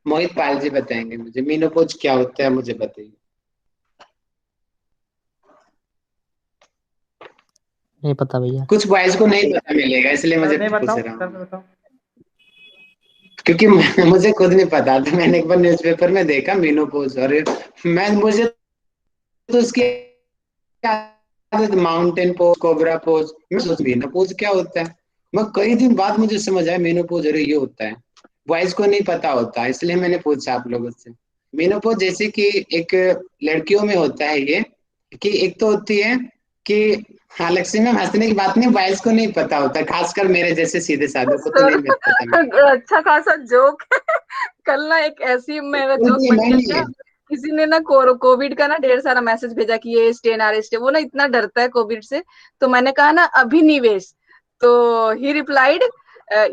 मोहित पाल जी बताएंगे मुझे मीनोपॉज क्या होता है, मुझे बताइए।
नहीं पता भैया।
कुछ बॉयज को नहीं पता मिलेगा, इसलिए
सर
मुझे
मैं
पूछ
बताऊं,
रहा
सर
हूँ,
मैं बताऊं।
क्योंकि मुझे खुद नहीं पता था, मैंने एक बार न्यूज़पेपर में देखा मीनोपॉज, और मुझे तो उसकी माउंटेन पोज, कोबरा पोज, मैं सोच मीनोपॉज क्या होता है, मैं कई दिन बाद मुझे समझ आया मीनोपॉज, अरे ये होता है, बॉयज को नहीं पता होता, इसलिए मैंने पूछा आप लोगों से। मीनोपॉज जैसे कि एक लड़कियों में होता है ये, कि एक तो होती है कि, हाँ लक्ष्मी मैम हंसने की बात नहीं, बॉयज को नहीं पता होता, खासकर मेरे जैसे सीधे साधे को तो
सर
नहीं पता।
अच्छा खासा जोक है। कल ना एक ऐसी मेरा जोक बन गया था। किसी ने ना कोविड का ना ढेर सारा मैसेज भेजा कि ये स्टे ना स्टे, वो ना इतना डरता है कोविड से। तो मैंने कहा ना अभिनिवेश, तो ही replied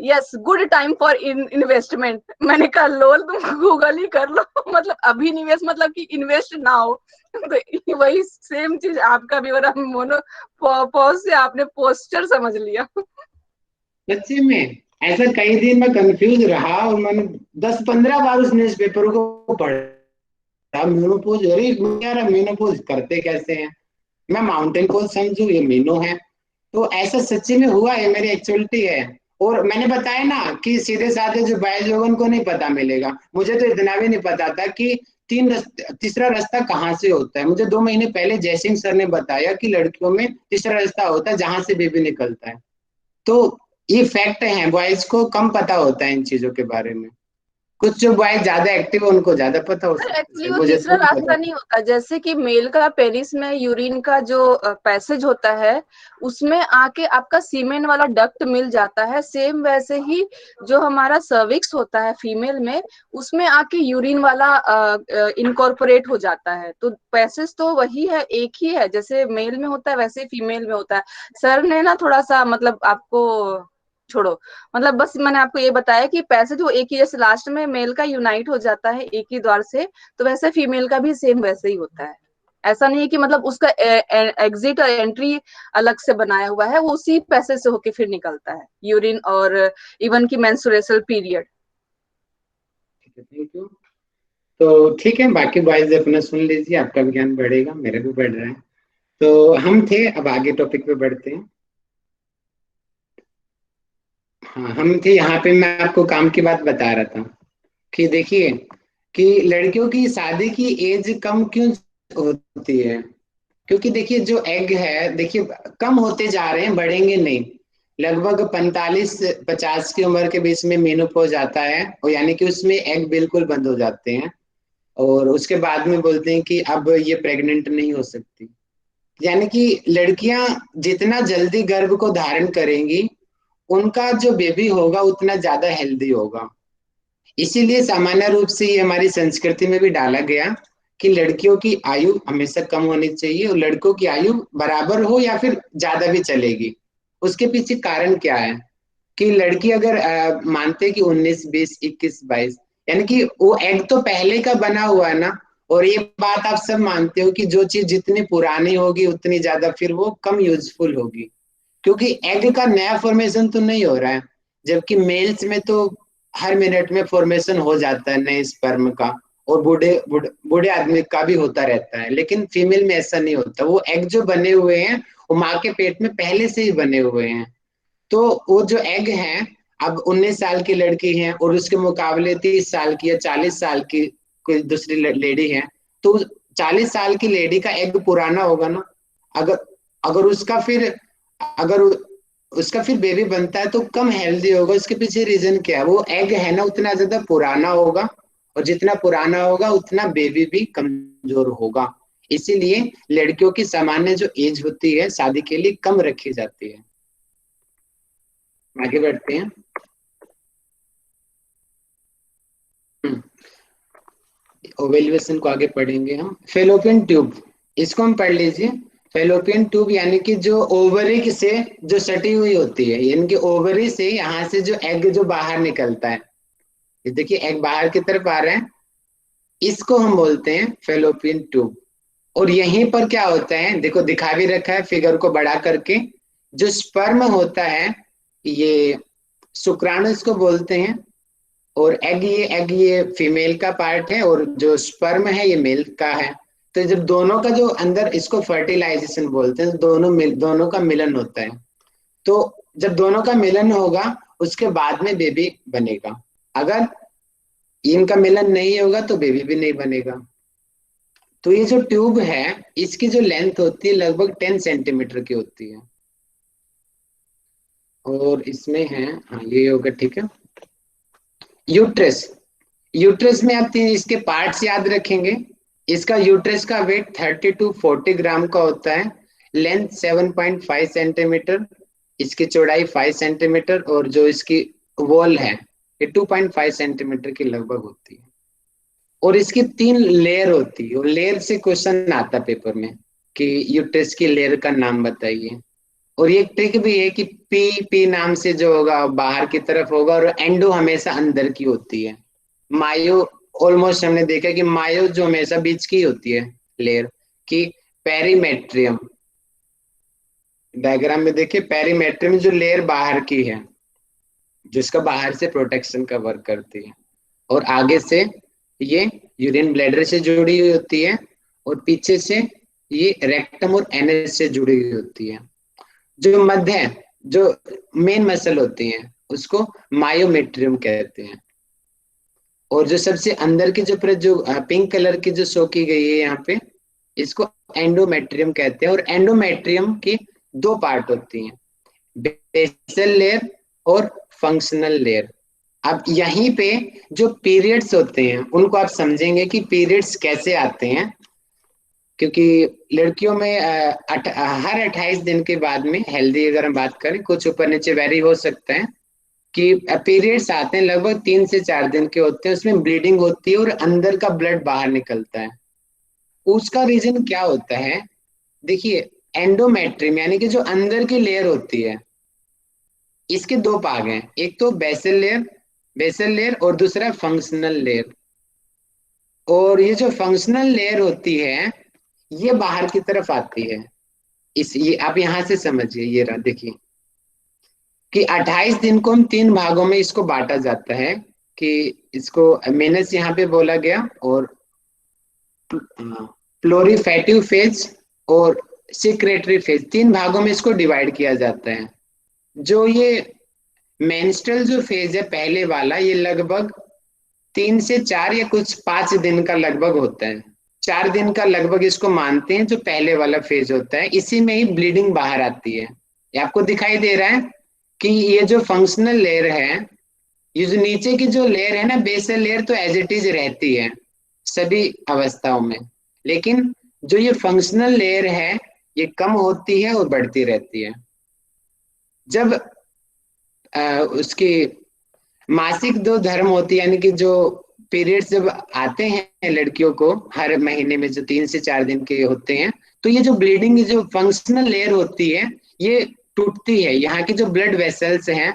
yes good time for investment. मैंने कहा लोल तुम गूगल ही कर लो। मतलब अभिनिवेश मतलब कि इन्वेस्ट ना हो। तो वही सेम चीज आपका भी हो रहा, मोनो पॉज से आपने पोस्टर समझ लिया।
सच्ची में ऐसा कई दिन में कंफ्यूज रहा, और मैंने 10-15 बार उस न्यूज़पेपर को पढ़ा, मीनोपॉज, अरे यार मीनोपॉज करते कैसे हैं, मैं माउंटेन पोज समझू ये मीनो है, तो ऐसा सच्ची में हुआ है, मेरी एक्चुअलिटी है। और मैंने बताया ना कि सीधे साधे जो बॉयज लोगों को नहीं पता मिलेगा, मुझे तो इतना भी नहीं पता था कि तीसरा रास्ता कहाँ से होता है, मुझे 2 महीने पहले जयसिंह सर ने बताया कि लड़कियों में तीसरा रास्ता होता है जहां से बेबी निकलता है। तो ये फैक्ट है, बॉयज को कम पता होता है इन चीजों के बारे में। कुछ जो बॉयज ज्यादा एक्टिव है उनको ज्यादा पता हो सकता
एक्चुअली
है,
वो
मुझे
तीसरा
तो नहीं
रास्ता
पता।
नहीं होता, जैसे कि मेल का पेनिस में यूरिन का जो पैसेज होता है उसमें आके आपका सीमेन वाला डक्ट मिल जाता है, सेम वैसे ही जो हमारा सर्विक्स होता है फीमेल में, उसमें आके यूरिन वाला इनकॉर्पोरेट हो जाता है। तो पैसेज तो वही है, एक ही है, जैसे मेल में होता है वैसे फीमेल में होता है। सर ने ना थोड़ा सा मतलब आपको छोड़ो, मतलब बस मैंने आपको ये बताया कि पैसेज वो एक ही, जैसे लास्ट में मेल का यूनाइट हो जाता है एक ही द्वार से, तो वैसे फीमेल का भी सेम वैसे ही होता है। ऐसा नहीं है कि मतलब उसका एग्जिट और एंट्री अलग से बनाया हुआ है, वो उसी पैसेज से होके फिर निकलता है यूरिन और इवन की मेंस्ट्रुएशनल पीरियड।
Thank you. तो ठीक है, बाकी बॉयज अपना सुन लीजिए, आपका भी ज्ञान बढ़ेगा, मेरा भी बढ़ रहा है। तो हम थे, अब आगे टॉपिक पे बढ़ते हैं। हाँ, हम थे यहाँ पे, मैं आपको काम की बात बता रहा था कि देखिए कि लड़कियों की शादी की एज कम क्यों होती है। क्योंकि देखिए जो एग है, देखिए कम होते जा रहे हैं, बढ़ेंगे नहीं। लगभग 45-50 की उम्र के बीच में मेनोपॉज आता है, और यानी कि उसमें एग बिल्कुल बंद हो जाते हैं, और उसके बाद में बोलते हैं कि अब ये प्रेग्नेंट नहीं हो सकती। यानी कि लड़कियां जितना जल्दी गर्भ को धारण करेंगी, उनका जो बेबी होगा उतना ज्यादा हेल्दी होगा। इसीलिए सामान्य रूप से ये हमारी संस्कृति में भी डाला गया कि लड़कियों की आयु हमेशा कम होनी चाहिए और लड़कों की आयु बराबर हो या फिर ज्यादा भी चलेगी। उसके पीछे कारण क्या है कि लड़की अगर मानते कि 19, 20, 21, 22, यानी कि वो एग तो पहले का बना हुआ है ना। और ये बात आप सब मानते हो कि जो चीज जितनी पुरानी होगी उतनी ज्यादा फिर वो कम यूजफुल होगी, क्योंकि एग का नया फॉर्मेशन तो नहीं हो रहा है। जबकि मेल्स में तो हर मिनट में फॉर्मेशन हो जाता है नए स्पर्म का, और बूढ़े बूढ़े बूढ़े आदमी का भी होता रहता है। लेकिन फीमेल में ऐसा नहीं होता, वो एग जो बने हुए हैं वो माँ के पेट में पहले से ही बने हुए हैं। तो वो जो एग हैं, अब 19 साल की लड़की है और उसके मुकाबले 30 साल की या 40 साल की कोई दूसरी लेडी है, तो 40 साल की लेडी का एग पुराना होगा ना। अगर अगर उसका फिर अगर उसका फिर बेबी बनता है तो कम हेल्दी होगा। उसके पीछे रीजन क्या है, वो एग है ना उतना ज्यादा पुराना होगा, और जितना पुराना होगा उतना बेबी भी कमजोर होगा। इसीलिए लड़कियों की सामान्य जो एज होती है शादी के लिए कम रखी जाती है। आगे बढ़ते हैं। ओवेल्युएशन को आगे पढ़ेंगे हम। फेलोपियन ट्यूब, इसको हम पढ़ लीजिए। फेलोपियन ट्यूब यानी कि जो ओवरी से जो सटी हुई होती है, यानी कि ओवरी से यहाँ से जो एग जो बाहर निकलता है, ये देखिए एग बाहर की तरफ आ रहा है, इसको हम बोलते हैं फेलोपियन ट्यूब। और यहीं पर क्या होता है, देखो दिखा भी रखा है फिगर को बड़ा करके। जो स्पर्म होता है ये शुक्राणु इसको बोलते हैं, और एग ये फीमेल का पार्ट है, और जो स्पर्म है ये मेल का है। तो जब दोनों का जो अंदर, इसको फर्टिलाइजेशन बोलते हैं, दोनों का मिलन होता है। तो जब दोनों का मिलन होगा उसके बाद में बेबी बनेगा। अगर इनका मिलन नहीं होगा तो बेबी भी नहीं बनेगा। तो ये जो ट्यूब है इसकी जो लेंथ होती है लगभग 10 सेंटीमीटर की होती है। और इसमें है, हाँ ये होगा, ठीक है। यूट्रस, यूट्रस में आप इसके पार्ट्स याद रखेंगे। इसका यूट्रस का वेट 30 to 40 ग्राम का होता है, लेंथ 7.5 सेंटीमीटर, इसकी चौड़ाई 5 सेंटीमीटर, और जो इसकी वॉल है ये 2.5 सेंटीमीटर की लगभग होती है। और इसकी 3 लेयर होती है, और लेयर से क्वेश्चन आता पेपर में कि यूट्रस की लेयर का नाम बताइए। और ये ट्रिक भी है कि पी नाम से जो होगा बाहर की तरफ होगा, और एंडो हमेशा अंदर की होती है। मायो ऑलमोस्ट हमने देखा कि मायो जो हमेशा बीच की होती है लेयर की। पेरीमेट्रियम, डायग्राम में देखिए, पेरीमेट्रियम जो लेयर बाहर की है, जिसका बाहर से प्रोटेक्शन का वर्क करती है। और आगे से ये यूरिन ब्लैडर से जुड़ी हुई होती है, और पीछे से ये रेक्टम और एनएस से जुड़ी हुई होती है। जो मध्य, जो मेन मसल होती है उसको मायोमेट्रियम कहते हैं। और जो सबसे अंदर की जो पिंक कलर की जो शो की गई है यहाँ पे, इसको एंडोमेट्रियम कहते हैं। और एंडोमेट्रियम की 2 पार्ट होती हैं, बेसल लेयर और फंक्शनल लेयर। अब यहीं पे जो पीरियड्स होते हैं उनको आप समझेंगे कि पीरियड्स कैसे आते हैं, क्योंकि लड़कियों में हर 28 दिन के बाद में हेल्दी अगर हम बात करें, कुछ ऊपर नीचे वेरी हो सकता है, कि पीरियड्स आते हैं लगभग 3 से 4 दिन के होते हैं, उसमें ब्लीडिंग होती है और अंदर का ब्लड बाहर निकलता है। उसका रीजन क्या होता है? देखिए, एंडोमेट्रियम यानी कि जो अंदर की लेयर होती है, इसके दो भाग हैं, एक तो बेसल लेयर और दूसरा फंक्शनल लेयर। और ये जो फंक्शनल लेयर होती है ये बाहर की तरफ आती है। ये आप यहां से समझिए, ये रहा देखिए कि 28 दिन को हम 3 भागों में इसको बांटा जाता है, कि इसको मेनस यहाँ पे बोला गया, और प्लोरीफेटिव फेज और सिक्रेटरी फेज, 3 भागों में इसको डिवाइड किया जाता है। जो ये मेंस्ट्रुअल जो फेज है पहले वाला, ये लगभग 3 से 4 या कुछ 5 दिन का लगभग होता है। 4 दिन का लगभग इसको मानते हैं जो पहले वाला फेज होता है, इसी में ही ब्लीडिंग बाहर आती है। ये आपको दिखाई दे रहा है कि ये जो फंक्शनल लेयर है, ये जो नीचे की जो लेयर है ना, बेसल लेयर, तो एज इट इज रहती है सभी अवस्थाओं में, लेकिन जो ये फंक्शनल लेयर है ये कम होती है और बढ़ती रहती है। जब उसकी मासिक दो धर्म होती है, यानी कि जो पीरियड्स जब आते हैं लड़कियों को हर महीने में, जो 3 से 4 दिन के होते हैं, तो ये जो ब्लीडिंग की जो फंक्शनल लेयर होती है ये टूटती है, यहाँ की जो ब्लड वेसल्स हैं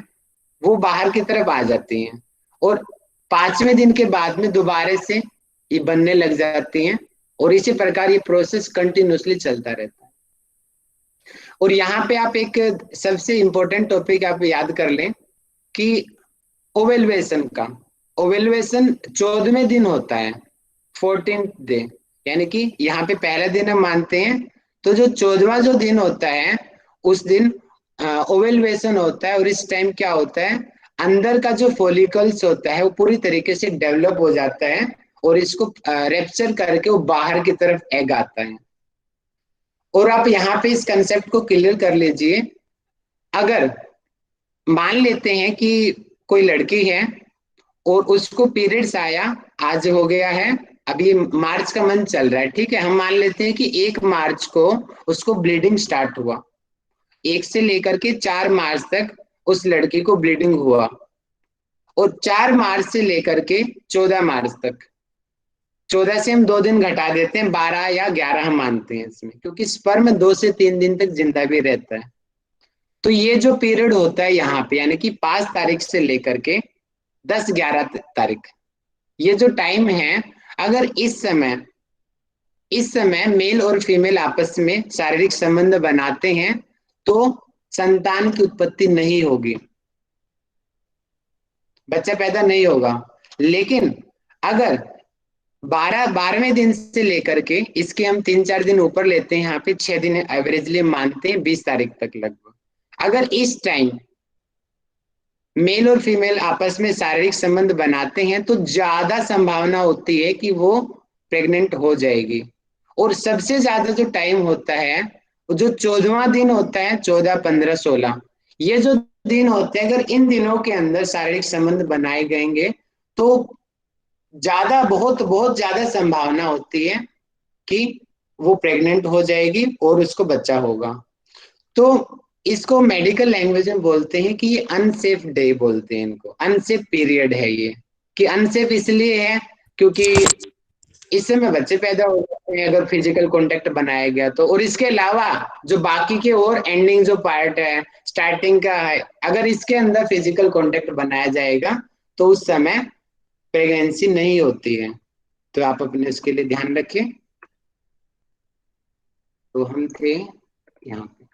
वो बाहर की तरफ आ जाती हैं, और 5वें दिन के बाद में दोबारा से ये बनने लग जाती हैं, और इसी प्रकार ये प्रोसेस कंटिन्यूसली चलता रहता है। और यहाँ पे आप एक सबसे इंपॉर्टेंट टॉपिक आप याद कर लें कि ओवेलुएशन का, ओवेलुएशन 14वें दिन होता है, 14th डे, यानी कि यहाँ पे पहला दिन हम मानते हैं, तो जो 14वां जो दिन होता है उस दिन ओवेलुएशन होता है। और इस टाइम क्या होता है, अंदर का जो फॉलिकल्स होता है वो पूरी तरीके से डेवलप हो जाता है, और इसको रेप्चर करके वो बाहर की तरफ एग आता है। और आप यहाँ पे इस कंसेप्ट को क्लियर कर लीजिए, अगर मान लेते हैं कि कोई लड़की है और उसको पीरियड्स आया, आज हो गया है, अभी मार्च का मंथ चल रहा है, ठीक है, हम मान लेते हैं कि 1 मार्च को उसको ब्लीडिंग स्टार्ट हुआ, 1 से लेकर के 4 मार्च तक उस लड़की को ब्लीडिंग हुआ, और 4 मार्च से लेकर के 14 मार्च तक, 14 से हम 2 दिन घटा देते हैं, 12 या 11 हम मानते हैं इसमें, क्योंकि स्पर्म 2 से 3 दिन तक जिंदा भी रहता है। तो ये जो पीरियड होता है यहाँ पे, यानी कि 5 तारीख से लेकर के 10-11 तारीख, ये जो टाइम है, अगर इस समय मेल और फीमेल आपस में शारीरिक संबंध बनाते हैं तो संतान की उत्पत्ति नहीं होगी, बच्चा पैदा नहीं होगा। लेकिन अगर 12वें दिन से लेकर के, इसके हम 3-4 दिन ऊपर लेते हैं, यहाँ पे 6 दिन एवरेजली मानते हैं, 20 तारीख तक लगभग, अगर इस टाइम मेल और फीमेल आपस में शारीरिक संबंध बनाते हैं तो ज्यादा संभावना होती है कि वो प्रेग्नेंट हो जाएगी। और सबसे ज्यादा जो टाइम होता है जो 14वां दिन होता है, 14, 15, 16, ये जो दिन होते हैं, अगर इन दिनों के अंदर शारीरिक संबंध बनाए गएंगे तो ज्यादा, बहुत बहुत ज्यादा संभावना होती है कि वो प्रेग्नेंट हो जाएगी और उसको बच्चा होगा। तो इसको मेडिकल लैंग्वेज में बोलते हैं कि ये अनसेफ डे बोलते हैं इनको, अनसेफ पीरियड है ये। कि अनसेफ इसलिए है क्योंकि इस समय बच्चे पैदा हो जाते हैं अगर फिजिकल कांटेक्ट बनाया गया तो, और इसके अलावा जो बाकी के और एंडिंग जो पार्ट है, स्टार्टिंग का है, अगर इसके अंदर फिजिकल कांटेक्ट बनाया जाएगा तो उस समय प्रेगनेंसी नहीं होती है। तो आप अपने इसके लिए ध्यान रखिए। तो हम थे यहाँ पे,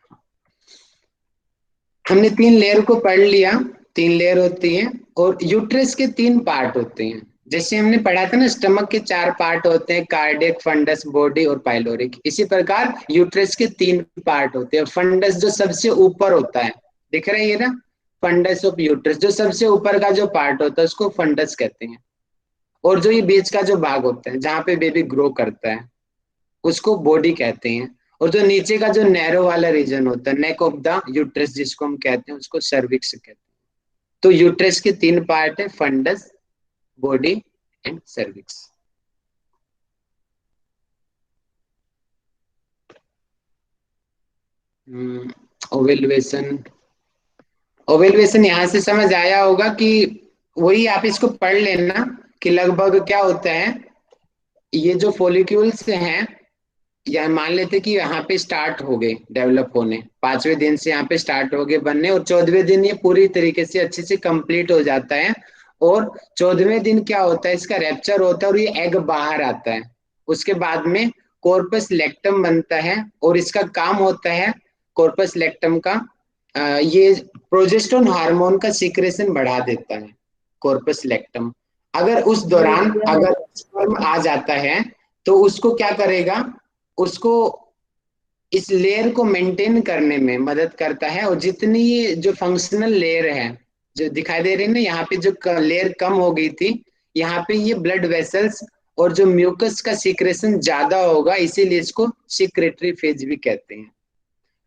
हमने 3 लेयर को पढ़ लिया। 3 लेयर होती हैं, और यूट्रस के 3 पार्ट होते हैं। जैसे हमने पढ़ा था ना, स्टमक के 4 पार्ट होते हैं, कार्डियक, फंडस, बॉडी और पाइलोरिक। इसी प्रकार यूट्रस के 3 पार्ट होते हैं। फंडस जो सबसे ऊपर होता है, दिख रहा है ये ना, फंडस ऑफ यूट्रस, जो सबसे ऊपर का जो पार्ट होता है उसको फंडस कहते हैं। और जो ये बीच का जो भाग होता है जहाँ पे बेबी ग्रो करता है उसको बॉडी कहते हैं। और जो नीचे का जो नैरो वाला रीजन होता है, नेक ऑफ द यूट्रस जिसको हम कहते हैं, उसको सर्विक्स कहते हैं। तो यूट्रस के 3 पार्ट है, फंडस, बॉडी एंड सर्विक्स। ओवेल्युएशन, ओवेल्युएशन यहाँ से समझ आया होगा कि वही आप इसको पढ़ लेना कि लगभग क्या होता है, ये जो फॉलिक्यूल्स हैं, या मान लेते कि यहाँ पे स्टार्ट हो गए डेवलप होने, 5वें दिन से यहाँ पे स्टार्ट हो गए बनने, और 14वें दिन ये पूरी तरीके से अच्छे से कंप्लीट हो जाता है। और 14वें दिन क्या होता है, इसका रैप्चर होता है और ये एग बाहर आता है। उसके बाद में कॉर्पस लेक्टम बनता है, और इसका काम होता है कॉर्पस लेक्टम का, ये प्रोजेस्टेरोन हार्मोन का सीक्रेशन बढ़ा देता है कॉर्पस लेक्टम। अगर उस दौरान अगर स्पर्म आ जाता है तो उसको क्या करेगा, उसको इस लेयर को मेंटेन करने में मदद करता है। और जितनी ये जो फंक्शनल लेयर है जो दिखाई दे रही है ना, यहाँ पे जो लेयर कम हो गई थी, यहाँ पे ये ब्लड वेसल्स और जो म्यूकस का सीक्रेशन ज्यादा होगा, इसीलिए इसको सीक्रेटरी फेज भी कहते हैं।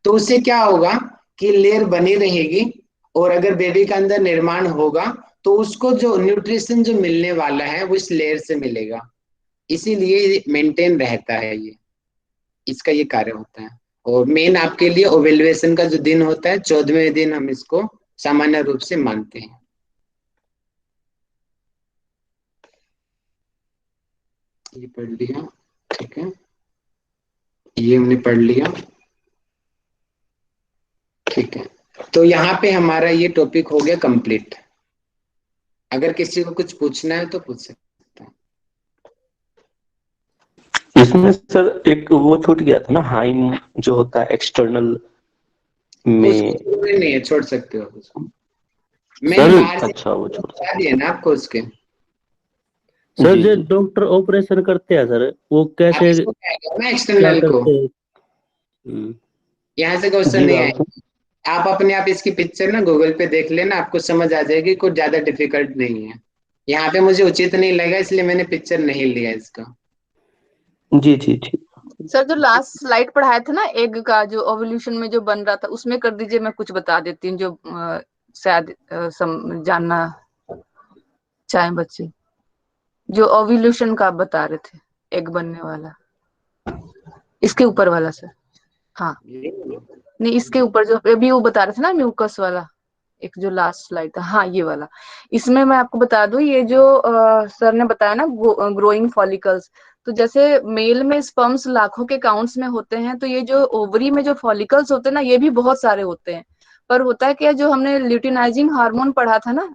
तो उससे क्या होगा कि लेयर बनी रहेगी, और अगर बेबी का अंदर निर्माण होगा तो उसको जो न्यूट्रिशन जो मिलने वाला है वो इस लेयर से मिलेगा, इसीलिए मेंटेन रहता है ये, इसका ये कार्य होता है। और मेन आपके लिए ओवेल्युएशन का जो दिन होता है 14वें दिन, हम इसको सामान्य रूप से मानते हैं। ये पढ़ लिया, ठीक है, ये हमने पढ़ लिया, ठीक है। तो यहाँ पे हमारा ये टॉपिक हो गया कंप्लीट। अगर किसी को कुछ पूछना है तो पूछ सकता है।
इसमें सर एक वो छूट गया था ना, हाइम जो होता है एक्सटर्नल में,
नहीं है, छोड़ सकते हो उसको। मैं
सर
बाहर से
अच्छा वो छोड़
बता दिया ना आपको उसके।
सर
जी,
जो
जी।
डॉक्टर ऑपरेशन करते हैं सर, वो
आप
कैसे
इसको कहेगा ना
क्या
एक्सटर्नल को,
करते हैं?
यहाँ से क्वेश्चन
जी
नहीं
राहुल
आएगा।
सर।
आप अपने आप इसकी पिक्चर ना गूगल पे देख लेना, आपको समझ आ जाएगी, कुछ ज्यादा डिफिकल्ट नहीं है। यहाँ पे मुझे उचित नहीं लगा इसलिए मैंने पिक्चर नहीं लिया इसका।
जी जी जी।
सर जो लास्ट स्लाइड पढ़ाया था ना एग का, जो ओवल्यूशन में जो बन रहा था, उसमें कर दीजिए, मैं कुछ बता देती हूँ जो शायद जानना चाहे बच्चे। जो ओवल्यूशन का आप बता रहे थे, एग बनने वाला, इसके ऊपर वाला सर। हाँ नहीं, इसके ऊपर जो अभी वो बता रहे थे ना म्यूकस वाला, एक जो लास्ट स्लाइड था, हाँ ये वाला। इसमें मैं आपको बता दूं, ये जो सर ने बताया ना ग्रोइंग फॉलिकल्स, तो जैसे मेल में स्पर्म्स लाखों के काउंट्स में होते हैं, तो ये जो ओवरी में जो फॉलिकल्स होते हैं ना, ये भी बहुत सारे होते हैं। पर होता है क्या, जो हमने ल्यूटिनाइजिंग हार्मोन पढ़ा था ना,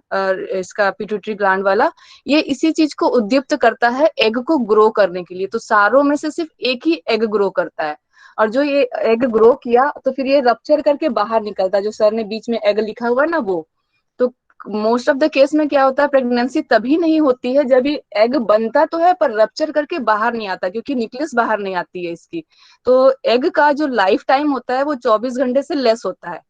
इसका पिट्यूटरी ग्लैंड वाला, ये इसी चीज को उद्दीप्त करता है एग को ग्रो करने के लिए। तो सारों में से सिर्फ एक ही एग ग्रो करता है, और जो ये एग ग्रो किया तो फिर ये रप्चर करके बाहर निकलता है, जो सर ने बीच में एग लिखा हुआ है ना वो। तो मोस्ट ऑफ द केस में क्या होता है, प्रेगनेंसी तभी नहीं होती है जब ये एग बनता तो है पर रप्चर करके बाहर नहीं आता, क्योंकि न्यूक्लियस बाहर नहीं आती है इसकी। तो एग का जो लाइफ टाइम होता है वो 24 घंटे से लेस होता है,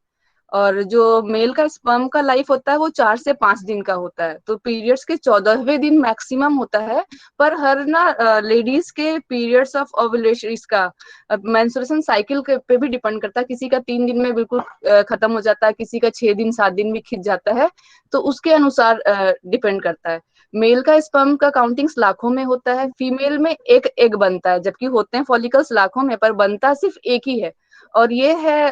और जो मेल का स्पर्म का लाइफ होता है वो 4 से 5 दिन का होता है। तो पीरियड्स के 14वें दिन मैक्सिमम होता है। पर हर ना लेडीज के पीरियड्स ऑफ ओव्यूलेशन, इसका मेंस्ट्रुएशन साइकिल पे भी डिपेंड करता है। किसी का 3 दिन में बिल्कुल खत्म हो जाता है, किसी का 6 दिन 7 दिन भी खिंच जाता है, तो उसके अनुसार डिपेंड करता है। मेल का स्पर्म का काउंटिंग्स लाखों में होता है, फीमेल में एक एग बनता है, जबकि होते हैं फॉलिकल्स लाखों में, पर बनता सिर्फ एक ही है। और ये है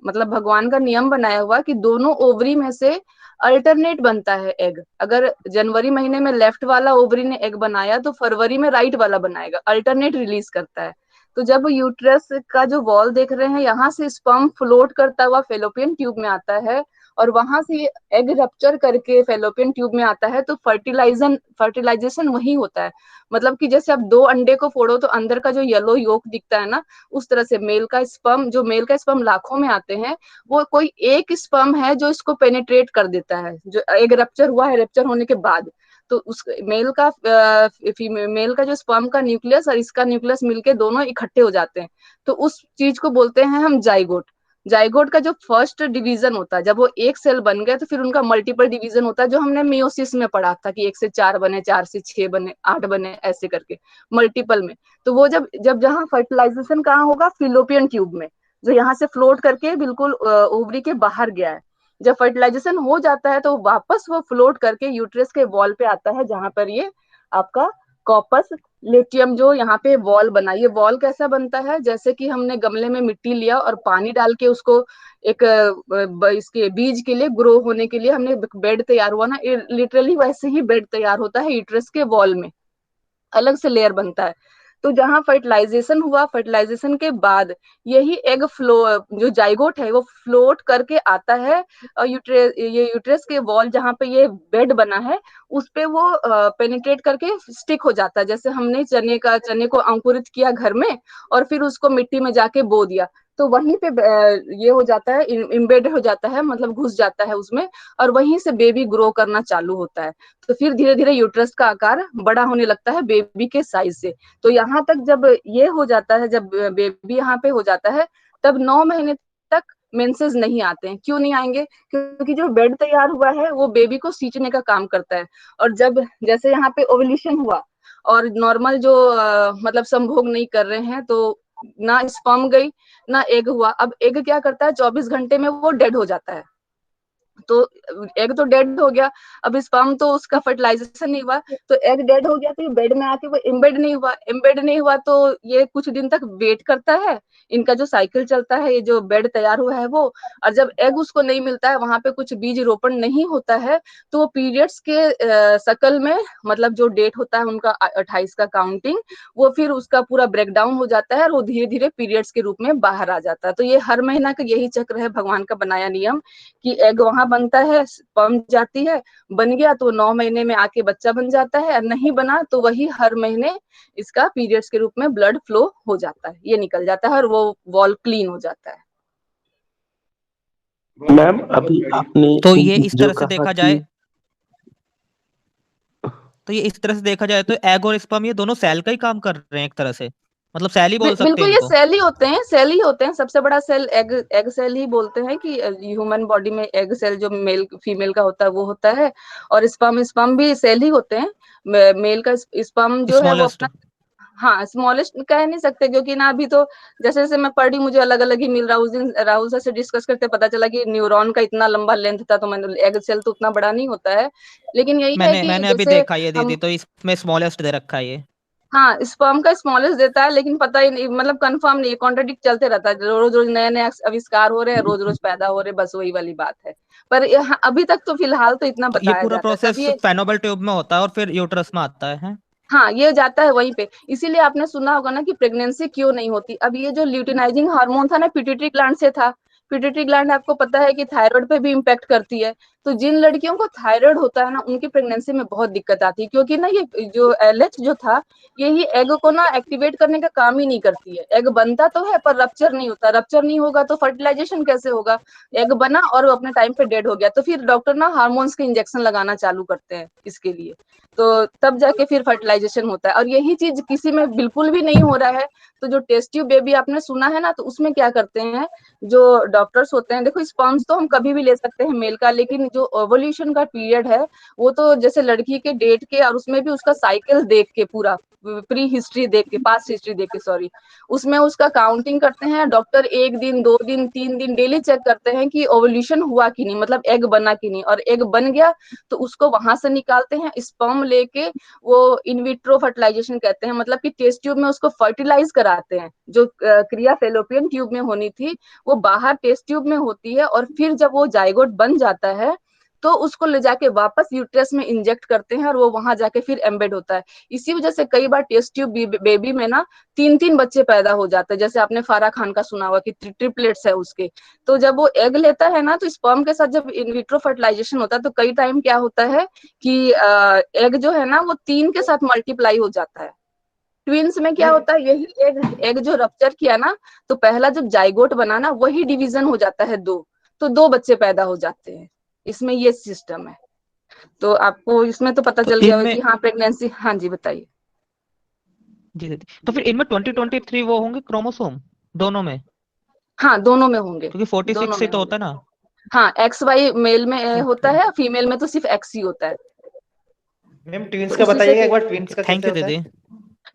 मतलब भगवान का नियम बनाया हुआ कि दोनों ओवरी में से अल्टरनेट बनता है एग। अगर जनवरी महीने में लेफ्ट वाला ओवरी ने एग बनाया तो फरवरी में राइट वाला बनाएगा, अल्टरनेट रिलीज करता है। तो जब यूट्रस का जो वॉल देख रहे हैं, यहाँ से स्पर्म फ्लोट करता हुआ फेलोपियन ट्यूब में आता है, और वहां से एग रप्चर करके फेलोपियन ट्यूब में आता है, तो फर्टिलाइजेशन वही होता है। मतलब कि जैसे आप 2 अंडे को फोड़ो तो अंदर का जो येलो योक दिखता है ना, उस तरह से मेल का स्पर्म लाखों में आते हैं, वो कोई एक स्पर्म है जो इसको पेनिट्रेट कर देता है, जो एग रप्चर हुआ है, रप्चर होने के बाद। तो उस मेल का जो स्पर्म का न्यूक्लियस और इसका न्यूक्लियस मिलके दोनों इकट्ठे हो जाते हैं, तो उस चीज को बोलते हैं हम जाइगोट। जाइगोट का जो फर्स्ट डिवीजन होता है, जब वो एक सेल बन गए तो फिर उनका मल्टीपल डिवीजन होता है, जो हमने मियोसिस में पढ़ा था कि 1 से 4 बने, 4 से 6 बने, 8 बने, ऐसे करके मल्टीपल में। तो वो जब जब जहाँ फर्टिलाइजेशन कहाँ होगा, फिलोपियन ट्यूब में, जो यहाँ से फ्लोट करके बिल्कुल ओवरी के बाहर गया है। जब फर्टिलाइजेशन हो जाता है तो वापस वो फ्लोट करके यूट्रस के वॉल पे आता है, जहां पर ये आपका कॉर्पस लेटियम जो यहाँ पे वॉल बना। ये वॉल कैसा बनता है, जैसे कि हमने गमले में मिट्टी लिया और पानी डाल के उसको एक इसके बीज के लिए ग्रो होने के लिए हमने बेड तैयार हुआ ना, लिटरली वैसे ही बेड तैयार होता है यूट्रस के वॉल में, अलग से लेयर बनता है। तो जहां फर्टिलाइजेशन हुआ, फर्टिलाइजेशन के बाद यही एग फ्लो जो जाइगोट है वो फ्लोट करके आता है और ये यूट्रस के वॉल जहां पे ये बेड बना है उस पे वो पेनिट्रेट करके स्टिक हो जाता है। जैसे हमने चने को अंकुरित किया घर में और फिर उसको मिट्टी में जाके बो दिया, तो वहीं पे ये हो जाता है, इम्बेड हो जाता है, मतलब घुस जाता है उसमें, और वहीं से बेबी ग्रो करना चालू होता है। तो फिर धीरे धीरे यूट्रस का आकार बड़ा होने लगता है बेबी के साइज से। तो यहाँ तक जब ये हो जाता है, जब बेबी यहाँ पे हो जाता है, तब 9 महीने तक मेंसेस नहीं आते हैं। क्यों नहीं आएंगे? क्योंकि जो बेड तैयार हुआ है वो बेबी को सींचने का काम करता है। और जब जैसे यहाँ पे ओवुलेशन हुआ और नॉर्मल जो मतलब संभोग नहीं कर रहे हैं, तो ना स्पर्म गई ना एग हुआ। अब एग क्या करता है, 24 घंटे में वो डेड हो जाता है। तो एग तो डेड हो गया, अब स्पर्म तो उसका फर्टिलाइजेशन नहीं हुआ, तो एग डेड हो गया, तो ये बेड में आके वो एम्बेड नहीं हुआ तो ये कुछ दिन तक वेट करता है। इनका जो साइकिल चलता है, ये जो बेड तैयार हुआ है वो, और जब एग उसको नहीं मिलता है, वहां पे कुछ बीज रोपण नहीं होता है, तो वो पीरियड्स के शकल में, मतलब जो डेट होता है उनका 28 का काउंटिंग, वो फिर उसका पूरा ब्रेकडाउन हो जाता है और वो धीरे धीरे पीरियड्स के रूप में बाहर आ जाता है। तो ये हर महीना का यही चक्र है, भगवान का बनाया नियम कि एग वहां बनता है, स्पर्म जाती है, बन गया तो 9 महीने में आके बच्चा बन जाता है, और नहीं बना तो वही हर महीने इसका पीरियड्स के रूप में ब्लड फ्लो हो जाता है, ये निकल जाता है और वो वॉल क्लीन हो जाता है।
मैम अभी आपने
तो ये इस
जो
तरह से
कहा
देखा
कि
जाए तो ये इस तरह से देखा जाए तो एग और स्पर्म ये दोनों सेल का ही काम कर रहे हैं एक तरह से, मतलब सेल ही बोल सकते
बिल्कुल
हैं
ये
इनको।
सेल ही होते हैं। सबसे बड़ा सेल एग सेल ही बोलते हैं कि ह्यूमन बॉडी में एग सेल जो मेल फीमेल का होता है वो होता है, और स्पर्म भी सेल ही होते हैं। मेल का स्पर्म जो है वो
स्मॉलेस्ट।
अपना, हाँ स्मॉलेस्ट कह नहीं सकते, क्योंकि ना अभी तो जैसे जैसे मैं पढ़ी मुझे अलग अलग ही मिल रहा। उस दिन राहुल सर से डिस्कस करते पता चला कि न्यूरॉन का इतना लंबा लेंथ था, तो मैंने एग सेल तो उतना बड़ा नहीं होता है, लेकिन यही है कि
मैंने अभी
जैसे
देखा ये दीदी,
हम,
तो इसमें स्मॉलेस्ट दे रखा है ये।
हाँ स्पर्म का स्मॉलेस्ट देता है, लेकिन पता ही नहीं, मतलब कंफर्म नहीं, कॉन्ट्रडिक्ट चलते रहता है, रोज रोज नए नए आविष्कार हो रहे हैं, रोज रोज पैदा हो रहे हैं, बस वही वाली बात है। पर अभी तक तो फिलहाल तो इतना
तो ये
बताया
पूरा
जाता है। तब
प्रोसेस
ये,
फेनोबल ट्यूब में होता है और फिर यूट्रस में आता है।
हाँ ये जाता है वहीं पे। इसीलिए आपने सुना होगा ना कि प्रेगनेंसी क्यों नहीं होती। अब ये जो ल्यूटिनाइजिंग हार्मोन था ना, पिट्यूटरी ग्लैंड से था। पिट्यूटरी ग्लैंड आपको पता है कि थायराइड पे भी इम्पैक्ट करती है। तो जिन लड़कियों को थायराइड होता है ना, उनकी प्रेगनेंसी में बहुत दिक्कत आती है, क्योंकि ना ये जो एलएच जो था, यही एग को ना एक्टिवेट करने का काम ही नहीं करती है। एग बनता तो है पर रप्चर नहीं होता, रप्चर नहीं होगा तो फर्टिलाइजेशन कैसे होगा? एग बना और वो अपने टाइम पे डेड हो गया, तो फिर डॉक्टर ना हार्मोन्स के इंजेक्शन लगाना चालू करते हैं इसके लिए, तो तब जाके फिर फर्टिलाइजेशन होता है। और यही चीज किसी में बिल्कुल भी नहीं हो रहा है। तो जो टेस्ट ट्यूब बेबी आपने सुना है ना, तो उसमें क्या करते हैं जो डॉक्टर्स होते हैं, देखो स्पर्म्स तो हम कभी भी ले सकते हैं मेल का, लेकिन जो ओवुलेशन का पीरियड है वो तो जैसे लड़की के डेट के, और उसमें भी उसका साइकिल देख के, पूरा प्री हिस्ट्री देख के, पास्ट हिस्ट्री देख के, सॉरी, उसमें उसका काउंटिंग करते हैं डॉक्टर। 1 दिन 2 दिन 3 दिन डेली चेक करते हैं कि ओवुलेशन हुआ कि नहीं, मतलब एग बना कि नहीं, और एग बन गया तो उसको वहां से निकालते हैं स्पर्म लेके, वो इनविट्रो फर्टिलाइजेशन कहते हैं, मतलब कि टेस्ट ट्यूब में उसको फर्टिलाइज कराते हैं। जो क्रिया फेलोपियन ट्यूब में होनी थी वो बाहर टेस्ट ट्यूब में होती है, और फिर जब वो जाइगोट बन जाता है तो उसको ले जाके वापस यूट्रस में इंजेक्ट करते हैं, और वो वहां जाके फिर एम्बेड होता है। इसी वजह से कई बार टेस्ट ट्यूब बेबी में ना 3-3 बच्चे पैदा हो जाते हैं। जैसे आपने फारा खान का सुना हुआ कि ट्रिपलेट्स है उसके। तो जब वो एग लेता है ना, तो स्पर्म के साथ जब इनविट्रो फर्टिलाइजेशन होता है, तो कई टाइम क्या होता है कि एग जो है ना वो 3 के साथ मल्टीप्लाई हो जाता है। ट्विंस में क्या होता है, यही एग जो रप्चर किया ना, तो पहला जब जाइगोट बना ना, वही डिवीजन हो जाता है 2, तो 2 बच्चे पैदा हो जाते हैं। इसमें ये सिस्टम है। तो आपको इसमें तो पता
तो
चल गया होगा
इनमें
कि हाँ प्रेगनेंसी, हाँ जी बताइए।
जी दीदी, तो फिर इनमें 2023 वो होंगे क्रोमोसोम दोनों में,
हाँ दोनों में होंगे,
क्योंकि 46
दोनों
से
में
तो होता
होंगे।
है ना।
हाँ एक्स वाई मेल में होता
ओके,
है, फीमेल में तो सिर्फ एक्स ही होता है।
मैम ट्विंस
तो
का
उसी से
बताइएगा एक
फिर,
बार, ट्विंस का
थैंक
कैसे
यू
होता है?
दीदी।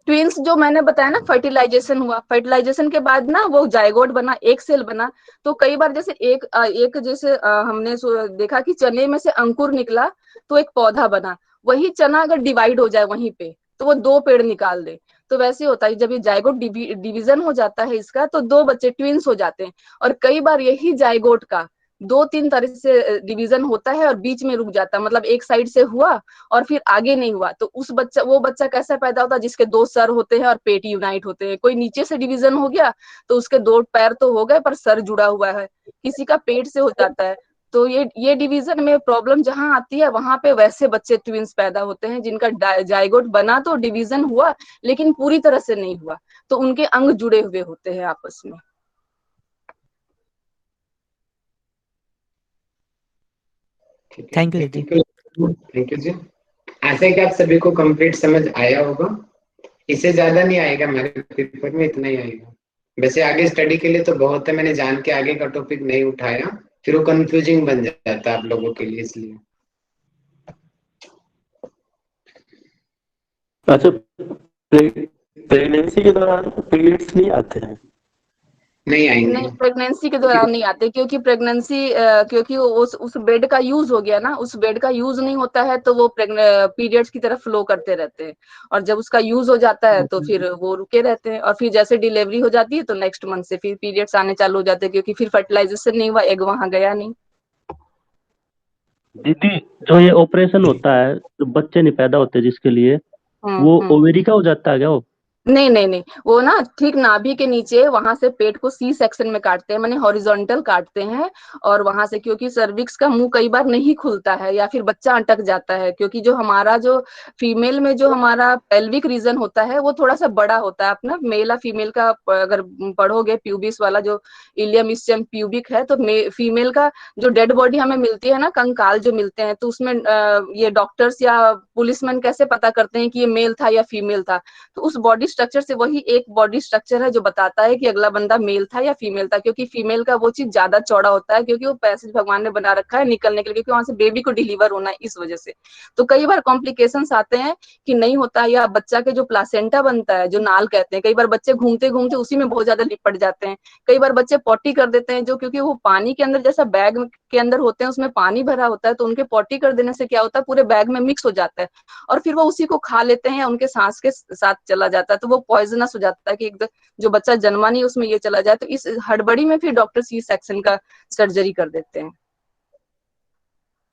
ट्विंस जो मैंने बताया ना, फर्टिलाइजेशन हुआ, फर्टिलाइजेशन के बाद ना वो जायगोट बना, एक सेल बना। तो कई बार जैसे एक जैसे हमने देखा कि चने में से अंकुर निकला तो एक पौधा बना, वही चना अगर डिवाइड हो जाए वहीं पे तो वो 2 पेड़ निकाल दे। तो वैसे होता है, जब ये जायगोट डिवीजन हो जाता है इसका, तो 2 बच्चे ट्विंस हो जाते हैं। और कई बार यही जायगोट का 2-3 तरह से डिवीजन होता है और बीच में रुक जाता है, मतलब एक साइड से हुआ और फिर आगे नहीं हुआ। तो वो बच्चा कैसा पैदा होता है, जिसके 2 सर होते हैं और पेट यूनाइट होते हैं। कोई नीचे से डिवीजन हो गया तो उसके 2 पैर तो हो गए पर सर जुड़ा हुआ है, किसी का पेट से हो जाता है। तो ये डिवीजन में प्रॉब्लम जहां आती है वहां पे वैसे बच्चे ट्विंस पैदा होते हैं, जिनका जायगोट बना तो डिवीजन हुआ लेकिन पूरी तरह से नहीं हुआ, तो उनके अंग जुड़े हुए होते हैं आपस में।
थैंक यू दीदी।
थैंक यू जी। आशा है कि आप सभी को कंप्लीट समझ आया होगा। इससे ज्यादा नहीं आएगा, मेरे पेपर में इतना ही आएगा। वैसे आगे स्टडी के लिए तो बहुत है, मैंने जान के आगे का टॉपिक नहीं उठाया, फिर वो कंफ्यूजिंग बन जाता है आप लोगों के लिए, इसलिए।
अच्छा, प्रेगनेंसी के दौरान पीरियड्स नहीं आते हैं?
नहीं आएंगे।
नहीं, प्रेगनेंसी के दौरान नहीं आते, क्योंकि क्योंकि उस बेड का यूज हो गया ना, उस बेड का यूज नहीं होता है तो वो पीरियड्स की तरफ फ्लो करते रहते हैं। और जब उसका यूज हो जाता है तो फिर वो रुके रहते हैं, और फिर जैसे डिलीवरी हो जाती है तो नेक्स्ट मंथ से फिर पीरियड्स आने चालू हो जाते हैं, क्योंकि फिर फर्टिलाइजेशन नहीं हुआ, एग वहां गया नहीं।
दीदी, जो ये ऑपरेशन होता है, जो बच्चे नहीं पैदा होते जिसके लिए, वो ओवेरी का हो जाता है क्या वो?
नहीं नहीं नहीं, वो ना ठीक नाभि के नीचे वहां से पेट को सी सेक्शन में काटते हैं, माने हॉरिजॉन्टल काटते हैं। और वहां से, क्योंकि सर्विक्स का मुंह कई बार नहीं खुलता है या फिर बच्चा अटक जाता है, क्योंकि जो फीमेल में जो हमारा पेल्विक रीजन होता है वो थोड़ा सा बड़ा होता है। अपना मेल या फीमेल का अगर पढ़ोगे, प्यूबिस वाला जो इलियम इसचियम प्यूबिक है, तो फीमेल का जो डेड बॉडी हमें मिलती है ना, कंकाल जो मिलते हैं, तो उसमें ये डॉक्टर्स या पुलिसमैन कैसे पता करते हैं कि ये मेल था या फीमेल था? तो उस बॉडी स्ट्रक्चर से, वही एक बॉडी स्ट्रक्चर है जो बताता है कि अगला बंदा मेल था या फीमेल था, क्योंकि फीमेल का वो चीज ज्यादा चौड़ा होता है, क्योंकि वो पैसेज भगवान ने बना रखा है निकलने के लिए, क्योंकि वहां से बेबी को डिलीवर होना है, इस वजह से। तो कई बार कॉम्प्लिकेशंस आते हैं कि नहीं होता, या बच्चा के जो प्लासेंटा बनता है, जो नाल कहते हैं, कई बार बच्चे घूमते घूमते उसी में बहुत ज्यादा लिपट जाते हैं। कई बार बच्चे पॉटी कर देते हैं, जो क्योंकि वो पानी के अंदर, जैसा बैग के अंदर होते हैं उसमें पानी भरा होता है, तो उनके पॉटी कर देने से क्या होता है, पूरे बैग में मिक्स हो जाता है और फिर वो उसी को खा लेते हैं या उनके सांस के साथ चला जाता है, तो वो पॉइजनस हो जाता है कि जो बच्चा जन्मा नहीं उसमें ये चला जाए। तो इस हड़बड़ी में फिर डॉक्टर सी सेक्शन का सर्जरी कर देते हैं,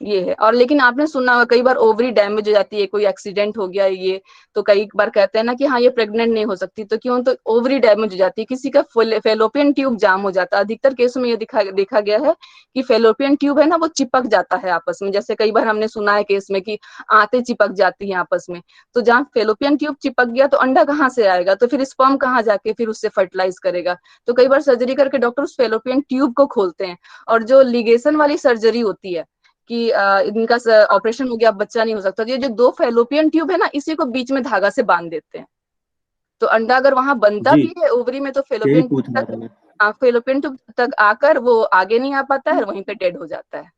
ये है। और लेकिन आपने सुना होगा कई बार ओवरी डैमेज हो जाती है, कोई एक्सीडेंट हो गया ये, तो कई बार कहते हैं ना कि हाँ ये प्रेग्नेंट नहीं हो सकती, तो क्यों? तो ओवरी डैमेज हो जाती है, किसी का फेलोपियन ट्यूब जाम हो जाता है। अधिकतर केसों में ये देखा गया है कि फेलोपियन ट्यूब है ना, वो चिपक जाता है आपस में। जैसे कई बार हमने सुना है केस में कि आंतें चिपक जाती हैं आपस में, तो जहाँ फेलोपियन ट्यूब चिपक गया तो अंडा कहाँ से आएगा, तो फिर स्पर्म कहाँ जाके फिर उससे फर्टिलाइज करेगा। तो कई बार सर्जरी करके डॉक्टर उस फेलोपियन ट्यूब को खोलते हैं। और जो लिगेशन वाली सर्जरी होती है कि इनका ऑपरेशन हो गया, अब बच्चा नहीं हो सकता, तो ये जो 2 फेलोपियन ट्यूब है ना, इसी को बीच में धागा से बांध देते हैं। तो अंडा अगर वहां बनता
जी,
भी है ओवरी में, तो
यही पूछना था मैं।
फेलोपियन ट्यूब तक आकर वो आगे नहीं आ पाता है, वहीं पे डेड हो जाता है।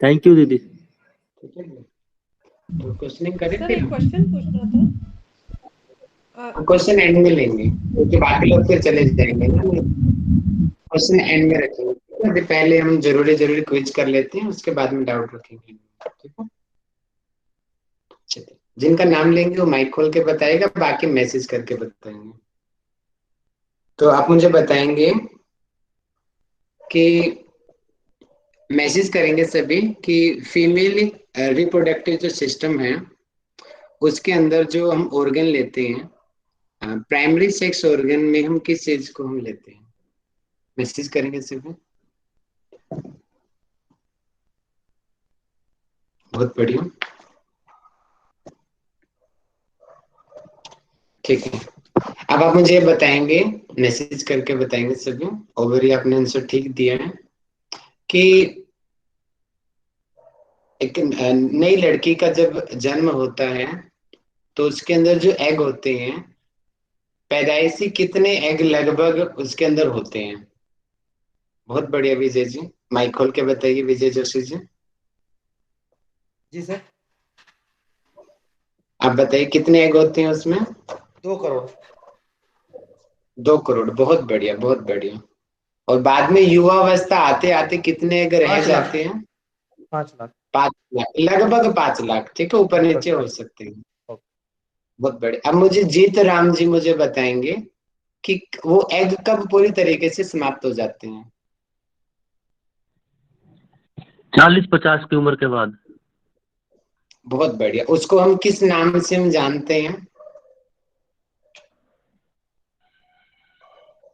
थैंक यू दीदी।
ठीक है, तो क्वेश्चनिंग करें
सर
फिर।
एक क्वेश्चन पूछना था।
क्वेश्चन एंड में लेंगे, क्योंकि बाकी लोग फिर चले जाएंगे ना, क्वेश्चन एंड में रखेंगे। अभी पहले हम जरूरी क्विज कर लेते हैं, उसके बाद में डाउट रखेंगे, ठीक है? चलिए, जिनका नाम लेंगे वो माइक खोल के बताएगा, बाकी मैसेज करके बताएंगे। तो आप मुझे बताएंगे कि मैसेज करेंगे सभी कि फीमेल रिप्रोडक्टिव जो सिस्टम है उसके अंदर जो हम ऑर्गन लेते हैं, प्राइमरी सेक्स ऑर्गन में हम किस चीज को हम लेते हैं? मैसेज करेंगे सभी। बहुत बढ़िया, ठीक है। अब आप मुझे बताएंगे, मैसेज करके बताएंगे सभी, ओवरी आपने आंसर ठीक दिया है कि एक नई लड़की का जब जन्म होता है तो उसके अंदर जो एग होते हैं, पैदाइशी कितने एग लगभग उसके अंदर होते हैं? बहुत बढ़िया विजय जी, माइक खोल के बताइए विजय जोशी जी।
जी सर।
आप बताइए कितने एग होते हैं उसमें?
2 करोड़।
2 करोड़, बहुत बढ़िया बहुत बढ़िया। और बाद में युवा अवस्था आते आते कितने एग रह
5 लाख।
जाते हैं?
5 लाख।
5 लाख, लगभग 5 लाख, ठीक है, ऊपर नीचे हो सकते हैं। बहुत बढ़िया। अब मुझे जीत राम जी मुझे बताएंगे कि वो एग कब पूरी तरीके से समाप्त हो जाते हैं?
40-50 की उम्र के बाद।
बहुत बढ़िया। उसको हम किस नाम से हम जानते हैं?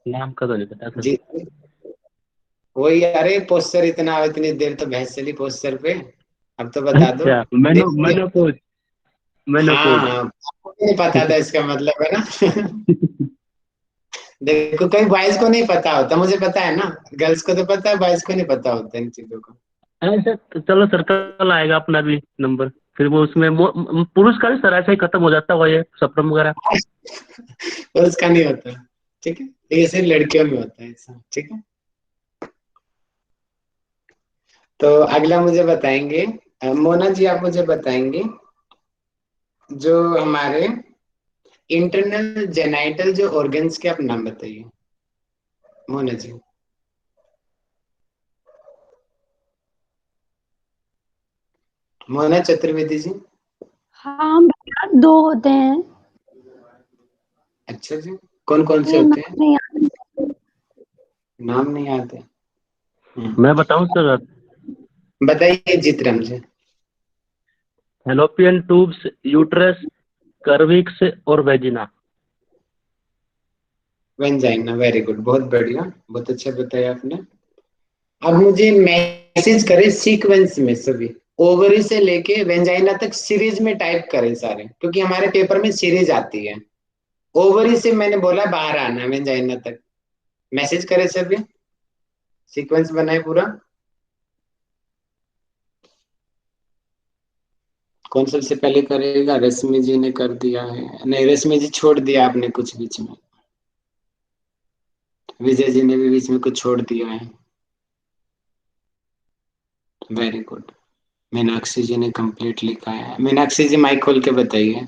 नाम का तो नहीं पता सर।
जी वही, अरे पोस्टर इतनी देर तो भैंस चली पोस्टर पे, अब तो बता दो।
अच्छा, मेनोपॉज।
हाँ
मेनोपॉज।
हाँ, आपको नहीं पता था इसका मतलब है ना। देखो कई बॉयज को नहीं पता होता, मुझे पता है ना, गर्ल्स को तो पता है, बॉयज को नहीं पता होता इन चीजों को।
ऐसे तो चलो सर, कल आएगा अपना भी नंबर, फिर वो उसमें पुरुष का भी सर ऐसे ही खत्म हो जाता हुआ ये सप्रम वगैरह।
और उसका नहीं होता, ठीक है, ये सिर्फ लड़कियों में होता है ऐसा, ठीक है। तो अगला मुझे बताएंगे, मोना जी आप मुझे बताएंगे जो हमारे इंटरनल जेनाइटल जो ऑर्गन्स के आप नाम बताइए, मोना जी। मोना चतुर्वेदी जी।
हाँ भैया, 2 होते हैं।
अच्छा जी, कौन कौन से
ये
होते हैं?
नाम नहीं याद।
नाम नहीं आते।
मैं बताऊं सर?
बताइए जीतराम जी।
फैलोपियन ट्यूब्स, यूट्रस, कर्विक्स और वेजिना।
वेंजाइना, वेरी गुड, बहुत बढ़िया, बहुत अच्छा बताया आपने। अब मुझे मैसेज करें सीक्वेंस में सभी, ओवरी से लेके वेंजाइना तक सीरीज में टाइप करें सारे, क्योंकि हमारे पेपर में सीरीज आती है। ओवरी से मैंने बोला बाहर आना वेंजाइना तक, मैसेज करें सभी, सीक्वेंस बनाए पूरा। कौन सबसे पहले करेगा? रश्मि जी ने कर दिया है, नहीं रश्मि जी छोड़ दिया आपने कुछ बीच में, विजय जी ने भी बीच में कुछ छोड़ दिया है, वेरी गुड। मीनाक्षी जी ने कंप्लीट लिखा है। मीनाक्षी जी माइक खोल के बताइए।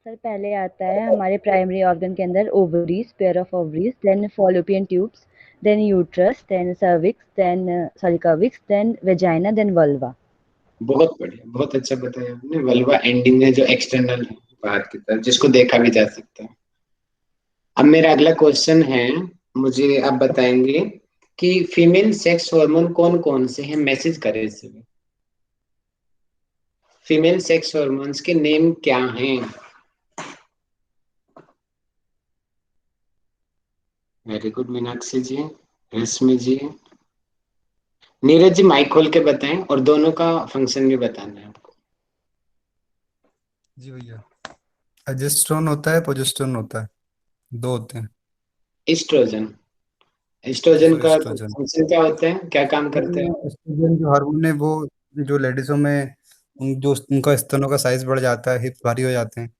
सर पहले आता है हमारे प्राइमरी ऑर्गन के अंदर ovaries, pair of ovaries, then fallopian tubes, then uterus, then cervix, then sorry cervix, then vagina, then vulva.
बहुत बढ़िया, बहुत अच्छा बताया आपने। वल्वा एंडिंग में जो एक्सटर्नल है बाहर की तरफ, जिसको देखा भी जा सकता है। अब मेरा अगला क्वेश्चन है, मुझे आप बताएंगे कि फीमेल सेक्स हार्मोन कौन कौन से हैं, मैसेज करें इसे। फीमेल सेक्स हार्मोन्स के नेम क्या हैं? वेरी गुड मीनाक्षी जी, रश्मि जी, नीरज जी माइक खोल के बताएं, और दोनों का फंक्शन भी बताना है आपको।
जी भैया, एजेस्ट्रोन होता है, प्रोजेस्टेरोन होता है, 2 होते हैं।
एस्ट्रोजन,
जी
एस्ट्रोजन
सर,
का
एस्ट्रोजन।
फंक्शन क्या होता है, क्या काम करते हैं?
एस्ट्रोजन जो हार्मोन है वो जो लेडीजों में जो उनका स्तनों का साइज बढ़ जाता है, हिप भारी हो जाते हैं,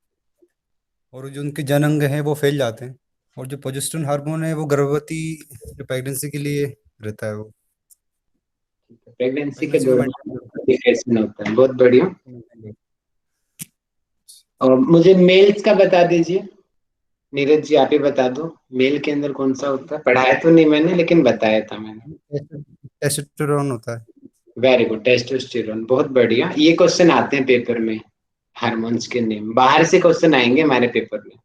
और जो उनके जन अंग हैं वो फैल जाते हैं। और जो प्रोजेस्टेरोन हार्मोन है वो गर्भवती जो प्रेगनेंसी के लिए रहता है, वो
प्रेगनेंसी के
प्रेगनेंसी को
दौरान
मेंटेन करता
डिप्रेशन होता है, बहुत बढ़िया।
है।
और मुझे मेल्स का बता दीजिए, नीरज जी आप ही बता दो, मेल के अंदर कौन सा होता है? पढ़ाया तो नहीं मैंने, लेकिन बताया था मैंने।
टेस्टोस्टेरोन होता है।
वेरी गुड, टेस्टोस्टेरोन, बहुत बढ़िया। ये क्वेश्चन आते हैं पेपर में, हार्मोन्स के नेम बाहर से क्वेश्चन आएंगे हमारे पेपर में।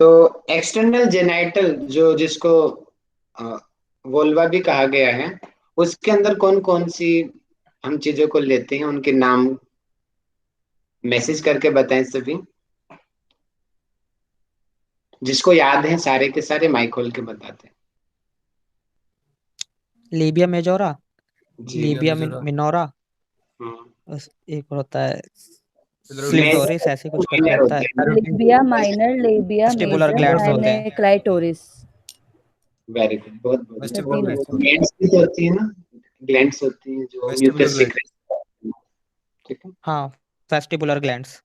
तो एक्सटर्नल जेनाइटल जो जिसको वोल्वा भी कहा गया है, उसके अंदर कौन कौन सी हम चीजों को लेते हैं, उनके नाम मैसेज करके बताएं सभी, जिसको याद है सारे के सारे माइक खोल के बताते हैं।
लेबिया मेजोरा,
जी।
लेबिया मिनोरा,
हम्म।
एक और होता है
मेजर
क्लिटोरिस, ऐसे कुछ करके
माइनर
होता
होते
है।
हैं।
Labia minor, labia
vestibular
major
glands
and
होते हैं।
क्लाइटोरिस।
वेरी गुड, बहुत बढ़िया।
वेस्टिबुलर
तीन होते हैं।
ग्लैंड्स भी तो होती है ना, ग्लैंड्स होती हैं जो
वेस्टिबुलर
म्यूकस
ग्लैंड।
सीक्रेट, ठीक है,
हाँ, वेस्टिबुलर ग्लैंड्स।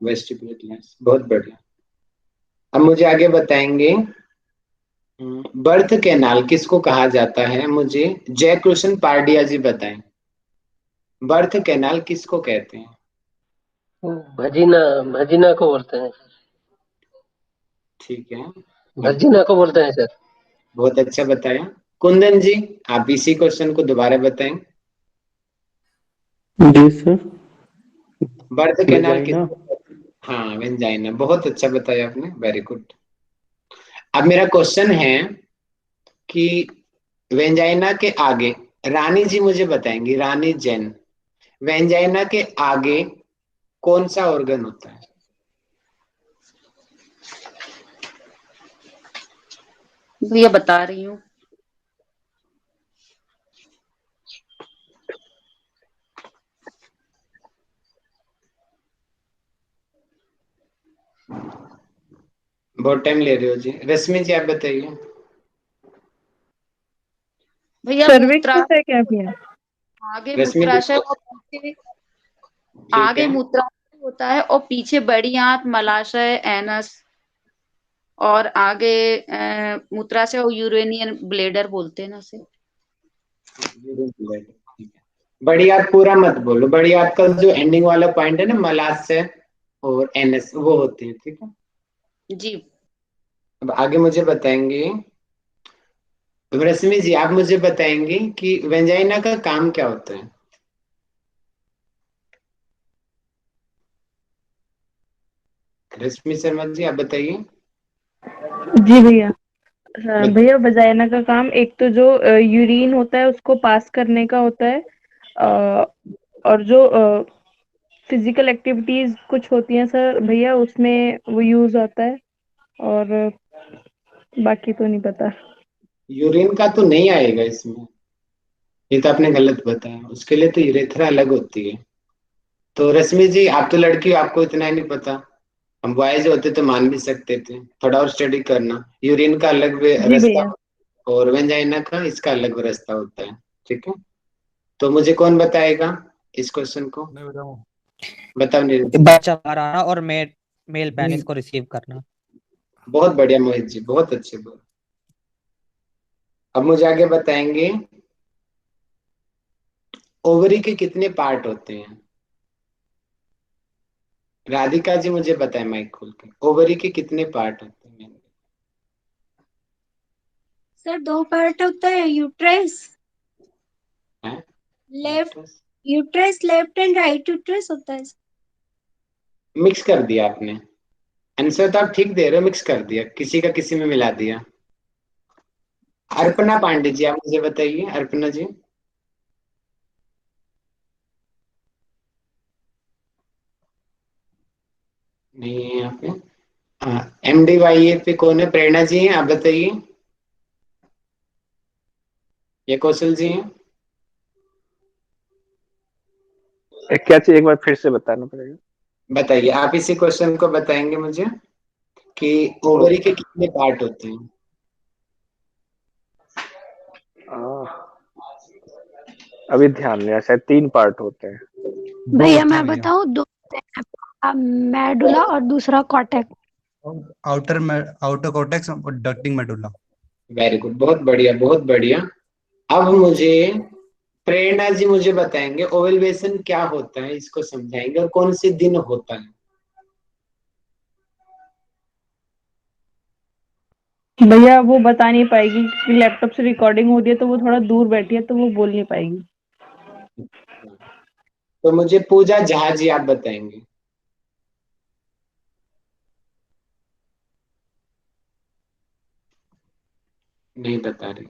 वेस्टिबुलर ग्लैंड्स, बहुत बढ़िया। अब मुझे आगे बताएंगे, बर्थ कैनाल किसको कहा जाता है, मुझे जय कृष्ण पारडिया जी बताएं। बर्थ कैनाल किसको कहते हैं?
भजीना, भजीना को बोलते हैं।
ठीक है,
भजीना को बोलते हैं सर।
बहुत अच्छा बताया। कुंदन जी, आप इसी क्वेश्चन को दोबारा बताएं।
जी सर।
Birth canal
vagina.
किसको कहते हैं? हाँ, वेंजाइना, बहुत अच्छा बताया आपने, वेरी गुड। अब मेरा क्वेश्चन है कि वेंजाइना के आगे, रानी जी मुझे बताएंगी, रानी जैन, वेंजाइना के आगे कौन सा ऑर्गन होता है?
भैया बता रही हूँ।
बहुत टाइम ले रहे हो जी। रश्मि जी, आप बताइए।
भैया
सर्विक्स
मूत्रा,
होता है क्या भैया?
आगे
रश्मि जी,
मूत्राशय और पीछे,
ठीक
आगे
है,
मूत्राशय होता है और पीछे बड़ी आंत, मलाशय, एनस, और आगे मूत्राशय और यूरेनियन ब्लेडर बोलते हैं ना उसे।
बड़ी आप पूरा मत बोलो, बड़ी आपका जो एंडिंग वाला पॉइंट है ना, मलाशय और एनएस, वो होती है, ठीक है।
जी।
अब आगे मुझे बताएंगे, रश्मि जी आप मुझे बताएंगे कि वेंजाइना का काम क्या होता है? रश्मि शर्मा जी, आप बताइए।
जी भैया।
बत,
भैया वजाइना का काम एक तो जो यूरिन होता है उसको पास करने का होता है, और जो फिजिकल एक्टिविटीज कुछ होती हैं सर भैया उसमें वो यूज होता है, और बाकी तो नहीं पता।
यूरिन का तो नहीं आएगा इसमें, ये तो आपने गलत बताया, उसके लिए तो यूरेथ्रा अलग होती है। तो रश्मि जी, आप तो लड़की हो, आपको इतना ही नहीं पता। हम बॉयज होते तो मान भी सकते थे, थोड़ा और स्टडी करना। यूरिन का अलग
जी
रास्ता
भैया।
और वेंजाइना का, इसका अलग रास्ता होता है, ठीक है। तो मुझे कौन बताएगा इस क्वेश्चन को?
मैं बताऊं?
बताओ नीरज जी।
बच्चा बाहर आना और मेल पेनिस
जी,
को रिसीव करना।
बहुत बढ़िया मोहित जी, बहुत अच्छे बोल। अब मुझे आगे बताएंगे, ओवरी के कितने पार्ट होते हैं? राधिका जी मुझे बताएं माइक खोल के, ओवरी के कितने पार्ट होते हैं?
सर दो पार्ट होता है, यूट्रस
हैं?
Left, uterus left and right uterus होता है।
मिक्स कर दिया आपने, आंसर तो आप ठीक दे रहे हो, मिक्स कर दिया, किसी का किसी में मिला दिया। अर्पणा पांडे जी, आप मुझे बताइए, अर्पणा जी। नहीं है यहाँ पे। MDYA पे कौन है? प्रेरणा जी हैं, आप बताइए। ये कौशल जी हैं?
क्या चीज एक बार फिर से बताना पड़ेगा?
बताइए, आप इसी क्वेश्चन को बताएंगे मुझे कि ओवरी के कितने पार्ट होते हैं?
अभी ध्यान नहीं आया, शायद 3 पार्ट होते हैं।
दो
भैया
होते हैं
मैं
भैया।
बताऊं, दो होते हैं, मेडुला और दूसरा कॉटेक्स।
आउटर कॉर्टेक्स और डक्टिंग मेडुला।
वेरी गुड, बहुत बढ़िया, बहुत बढ़िया। अब मुझे प्रेरणा जी मुझे बताएंगे, ओवलवेशन क्या होता है, इसको समझाएंगे, और कौन से दिन होता है?
भैया वो बता नहीं पाएगी क्योंकि लैपटॉप से रिकॉर्डिंग हो रही है, तो वो थोड़ा दूर बैठी है तो वो बोल नहीं पाएगी।
तो मुझे पूजा झा जी आप बताएंगे। नहीं बता रही,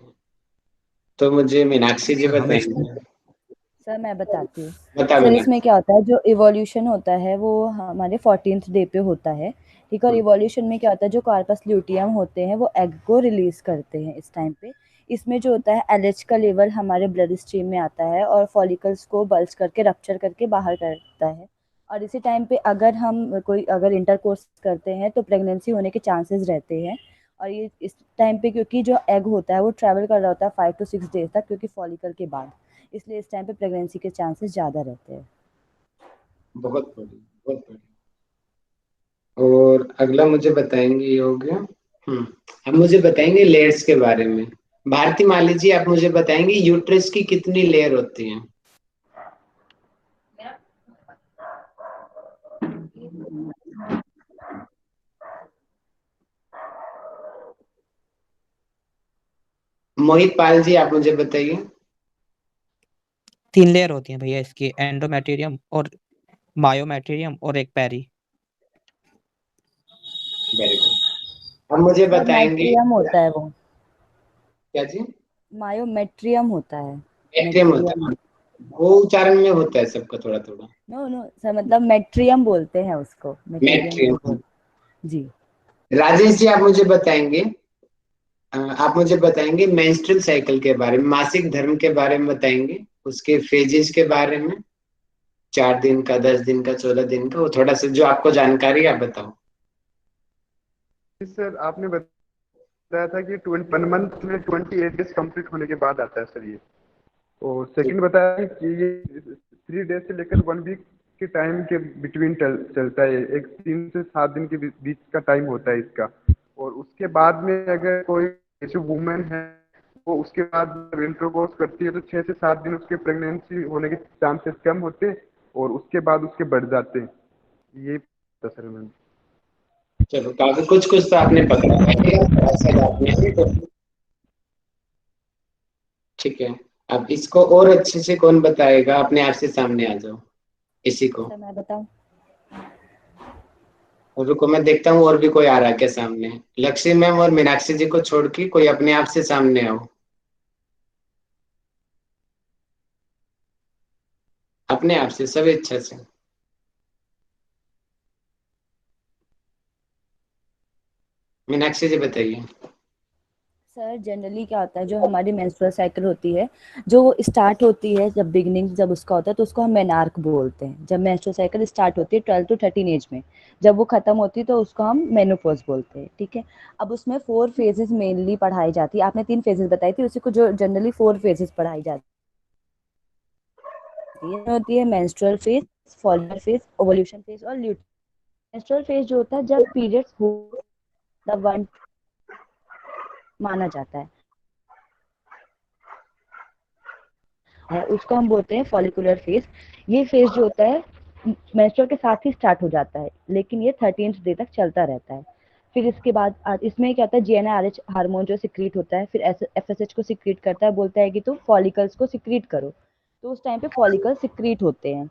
तो मुझे मीनाक्षी जी
हम
बताएंगे।
सर मैं बताती हूँ।
बता
सर इसमें
मीनाक्षी।
क्या होता है, जो इवोल्यूशन होता है वो हमारे 14th डे पे होता है, ठीक है। और इवोल्यूशन में क्या होता है, जो कार्पस ल्यूटियम होते हैं वो एग को रिलीज करते हैं इस टाइम पे। इसमें जो होता है एलएच का लेवल हमारे ब्लड स्ट्रीम में आता है और फॉलिकल्स को बल्ज करके रप्चर करके बाहर करता है। और इसी टाइम पे अगर हम कोई अगर इंटरकोर्स करते हैं तो प्रेगनेंसी होने के चांसेस रहते हैं। और ये इस टाइम पे क्योंकि जो एग होता है वो ट्रैवल कर रहा होता है 5 to 6 डेज तक, क्योंकि फॉलिकल के बाद, इसलिए इस टाइम पे प्रेगनेंसी के चांसेस ज़्यादा रहते हैं।
बहुत बढ़िया, बहुत बढ़िया। और अगला मुझे बताएंगे, ये हो गया। अब मुझे बताएंगे लेयर्स के बारे में। भारती माली जी, आप मुझे बताएंगे यूट्रस की कितनी लेयर होती हैं? मोहित पाल जी, आप मुझे बताइए।
3 लेयर होती हैं भैया इसकी, एंडोमेटेरियम और मायोमेटेरियम और एक पेरी।
Very good. अब मुझे
सर
बताएंगे
मैट्रियम होता है वो,
क्या जी?
मायोमेट्रियम होता है।
मैट्रियम होता
मेट्रियम।
है, वो उच्चारण में होता है सबका थोड़ा थोड़ा।
नो नो सर, मतलब मेट्रियम बोलते हैं उसको, मेटेरियम नहीं
मैट्रियम।
बोलते जी।
राजेश जी, आप मुझे बताएंगे, मेंस्ट्रुअल साइकिल के बारे में, मासिक धर्म के बारे में बताएंगे, उसके फेजेस के बारे में, 4 दिन का, 10 दिन का, 14 दिन का, वो थोड़ा सा जो आपको जानकारी है आप बताओ।
सर आपने बताया था कि 1 मंथ में 28 डेज कंप्लीट होने के बाद आता है सर ये। और सेकंड बताया कि ये 3 डेज से लेकर 1 वीक के टाइम के बिटवीन चलता है, एक 3 से 7 दिन के बीच का टाइम होता है इसका। और उसके बाद में अगर कोई ऐसी वुमेन है वो उसके बाद इंटरकोर्स करती है तो 6 से 7 दिन उसके प्रेगनेंसी होने के चांसेस कम होते हैं और उसके बाद उसके बढ़ जाते हैं। ये था सर मैम।
चलो, काफी कुछ कुछ तो आपने पकड़ा है, थोड़ा सा आपने तो ठीक है। अब इसको और अच्छे से कौन बताएगा? अपने आप से सामने आ जाओ इसी को।
सर मैं बताऊं?
और रुको, मैं देखता हूँ और भी कोई आ रहा है क्या सामने। लक्ष्मी मैम और मीनाक्षी जी को छोड़ के कोई अपने आप से सामने आओ, अपने आप से, सब इच्छा से। मीनाक्षी जी बताइए।
सर जनरली क्या होता है, जो हमारी मेंस्ट्रुअल साइकिल होती है, जो वो स्टार्ट होती है, जब बिगनिंग जब उसका होता है तो उसको हम मेनार्क बोलते हैं। जब मेंस्ट्रुअल साइकिल स्टार्ट होती है 12 to 13 एज में, जब वो खत्म होती है तो उसको हम मेनोपॉज बोलते हैं। ठीक है। अब उसमें 4 फेजेस मेनली पढ़ाई जाती है। आपने 3 फेजेस बताई थी, उसी को जो जनरली 4 फेजेस पढ़ाई जाती है। होती है menstrual phase, follicular phase, ovulation phase और ल्यूट। मेंस्ट्रुअल फेज जो होता है जब पीरियड्स हो, द वन माना जाता है, उसको हम बोलते हैं फॉलिकुलर फेज। ये फेज जो होता है मेंस्ट्रुअल के साथ ही स्टार्ट हो जाता है, लेकिन ये 13th डे तक चलता रहता है। फिर इसके बाद इसमें क्या होता है, जीएनआरएच हार्मोन जो सिक्रीट होता है, फिर एफएसएच को सिक्रीट करता है, बोलता है कि तुम फॉलिकल्स को सिक्रीट करो, तो उस टाइम पे फॉलिकल सिक्रीट होते हैं।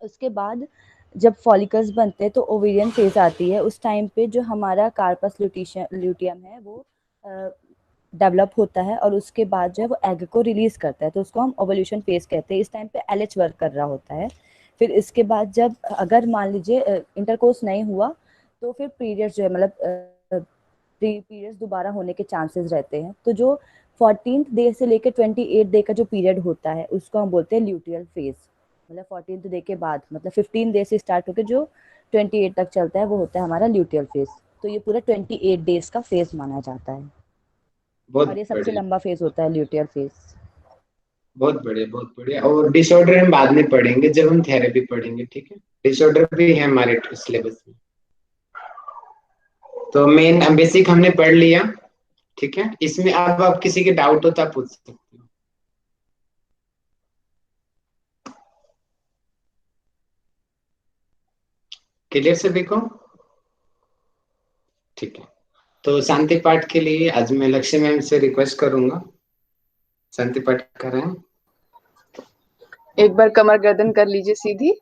उसके बाद जब फॉलिकल्स बनते हैं तो ओवेरियन फेज आती है। उस टाइम पे जो हमारा कार्पस ल्यूटियम है वो डेवलप होता है और उसके बाद जो है वो एग को रिलीज करता है, तो उसको हम ओवल्यूशन फेज कहते हैं। इस टाइम पे एलएच वर्क कर रहा होता है। फिर इसके बाद जब अगर मान लीजिए इंटरकोर्स नहीं हुआ तो फिर पीरियड्स जो है, मतलब पीरियड्स दोबारा होने के चांसेस रहते हैं। तो जो 14th डे से लेकर 28 डे का जो पीरियड होता है उसको हम बोलते हैं ल्यूटियल फेज। मतलब 14th डे के बाद, मतलब 15 डे से स्टार्ट होकर जो 28 तक चलता है वो होता है हमारा ल्यूटियल फेज। तो ये पूरा 28 डेज का फेज माना जाता है
बहुत
और ये सबसे
बढ़िया,
लंबा फेज होता है ल्यूटियल फेज।
बहुत बढ़िया, बहुत बढ़िया। और डिसऑर्डर हम बाद में पढ़ेंगे जब हम थेरेपी पढ़ेंगे, ठीक है? डिसऑर्डर भी है हमारे सिलेबस में। तो मेन बेसिक हमने पढ़ लिया, ठीक है? इसमें अब आप किसी के डाउट हो तो आप पूछ सकते हो। क्लियर सभी को? ठीक है। तो शांति पाठ के लिए आज मैं लक्ष्य मैम से रिक्वेस्ट करूंगा, शांति पाठ करें।
एक बार कमर गर्दन कर लीजिए सीधी,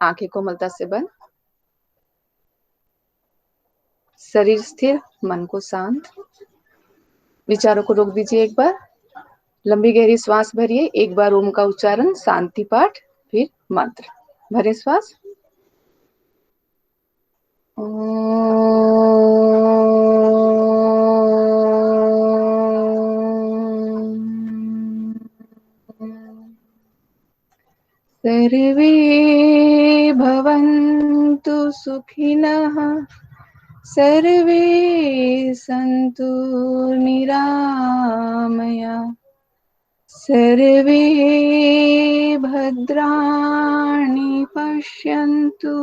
आंखें कोमलता से बंद, शरीर स्थिर, मन को शांत, विचारों को रोक दीजिए। एक बार लंबी गहरी श्वास भरिए, एक बार ओम का उच्चारण, शांति पाठ, फिर मंत्र। भरे श्वास। सर्वे भवन्तु सुखिनः, सर्वे सन्तु निरामया, सर्वे भद्राणि पश्यन्तु,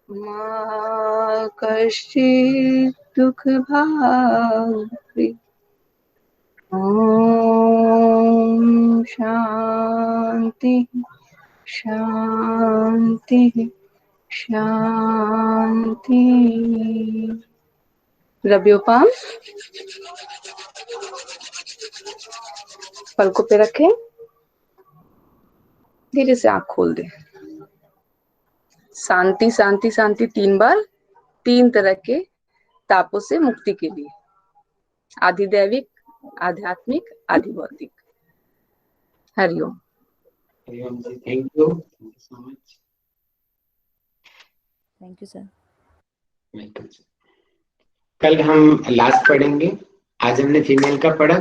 मा कश्चित् दुःखभाग्। ॐ शान्ति शान्ति शान्ति। Rub your palms. पलकों पे रखें, धीरे से आंख खोल दे। शांति शांति शांति 3 बार, 3 तरह के तापों से मुक्ति के लिए, आधि दैविक, आध्यात्मिक, आधि भौतिक। Hariom.
Thank you so much.
Thank you sir.
कल हम लास्ट पढ़ेंगे। आज हमने फीमेल का पढ़ा।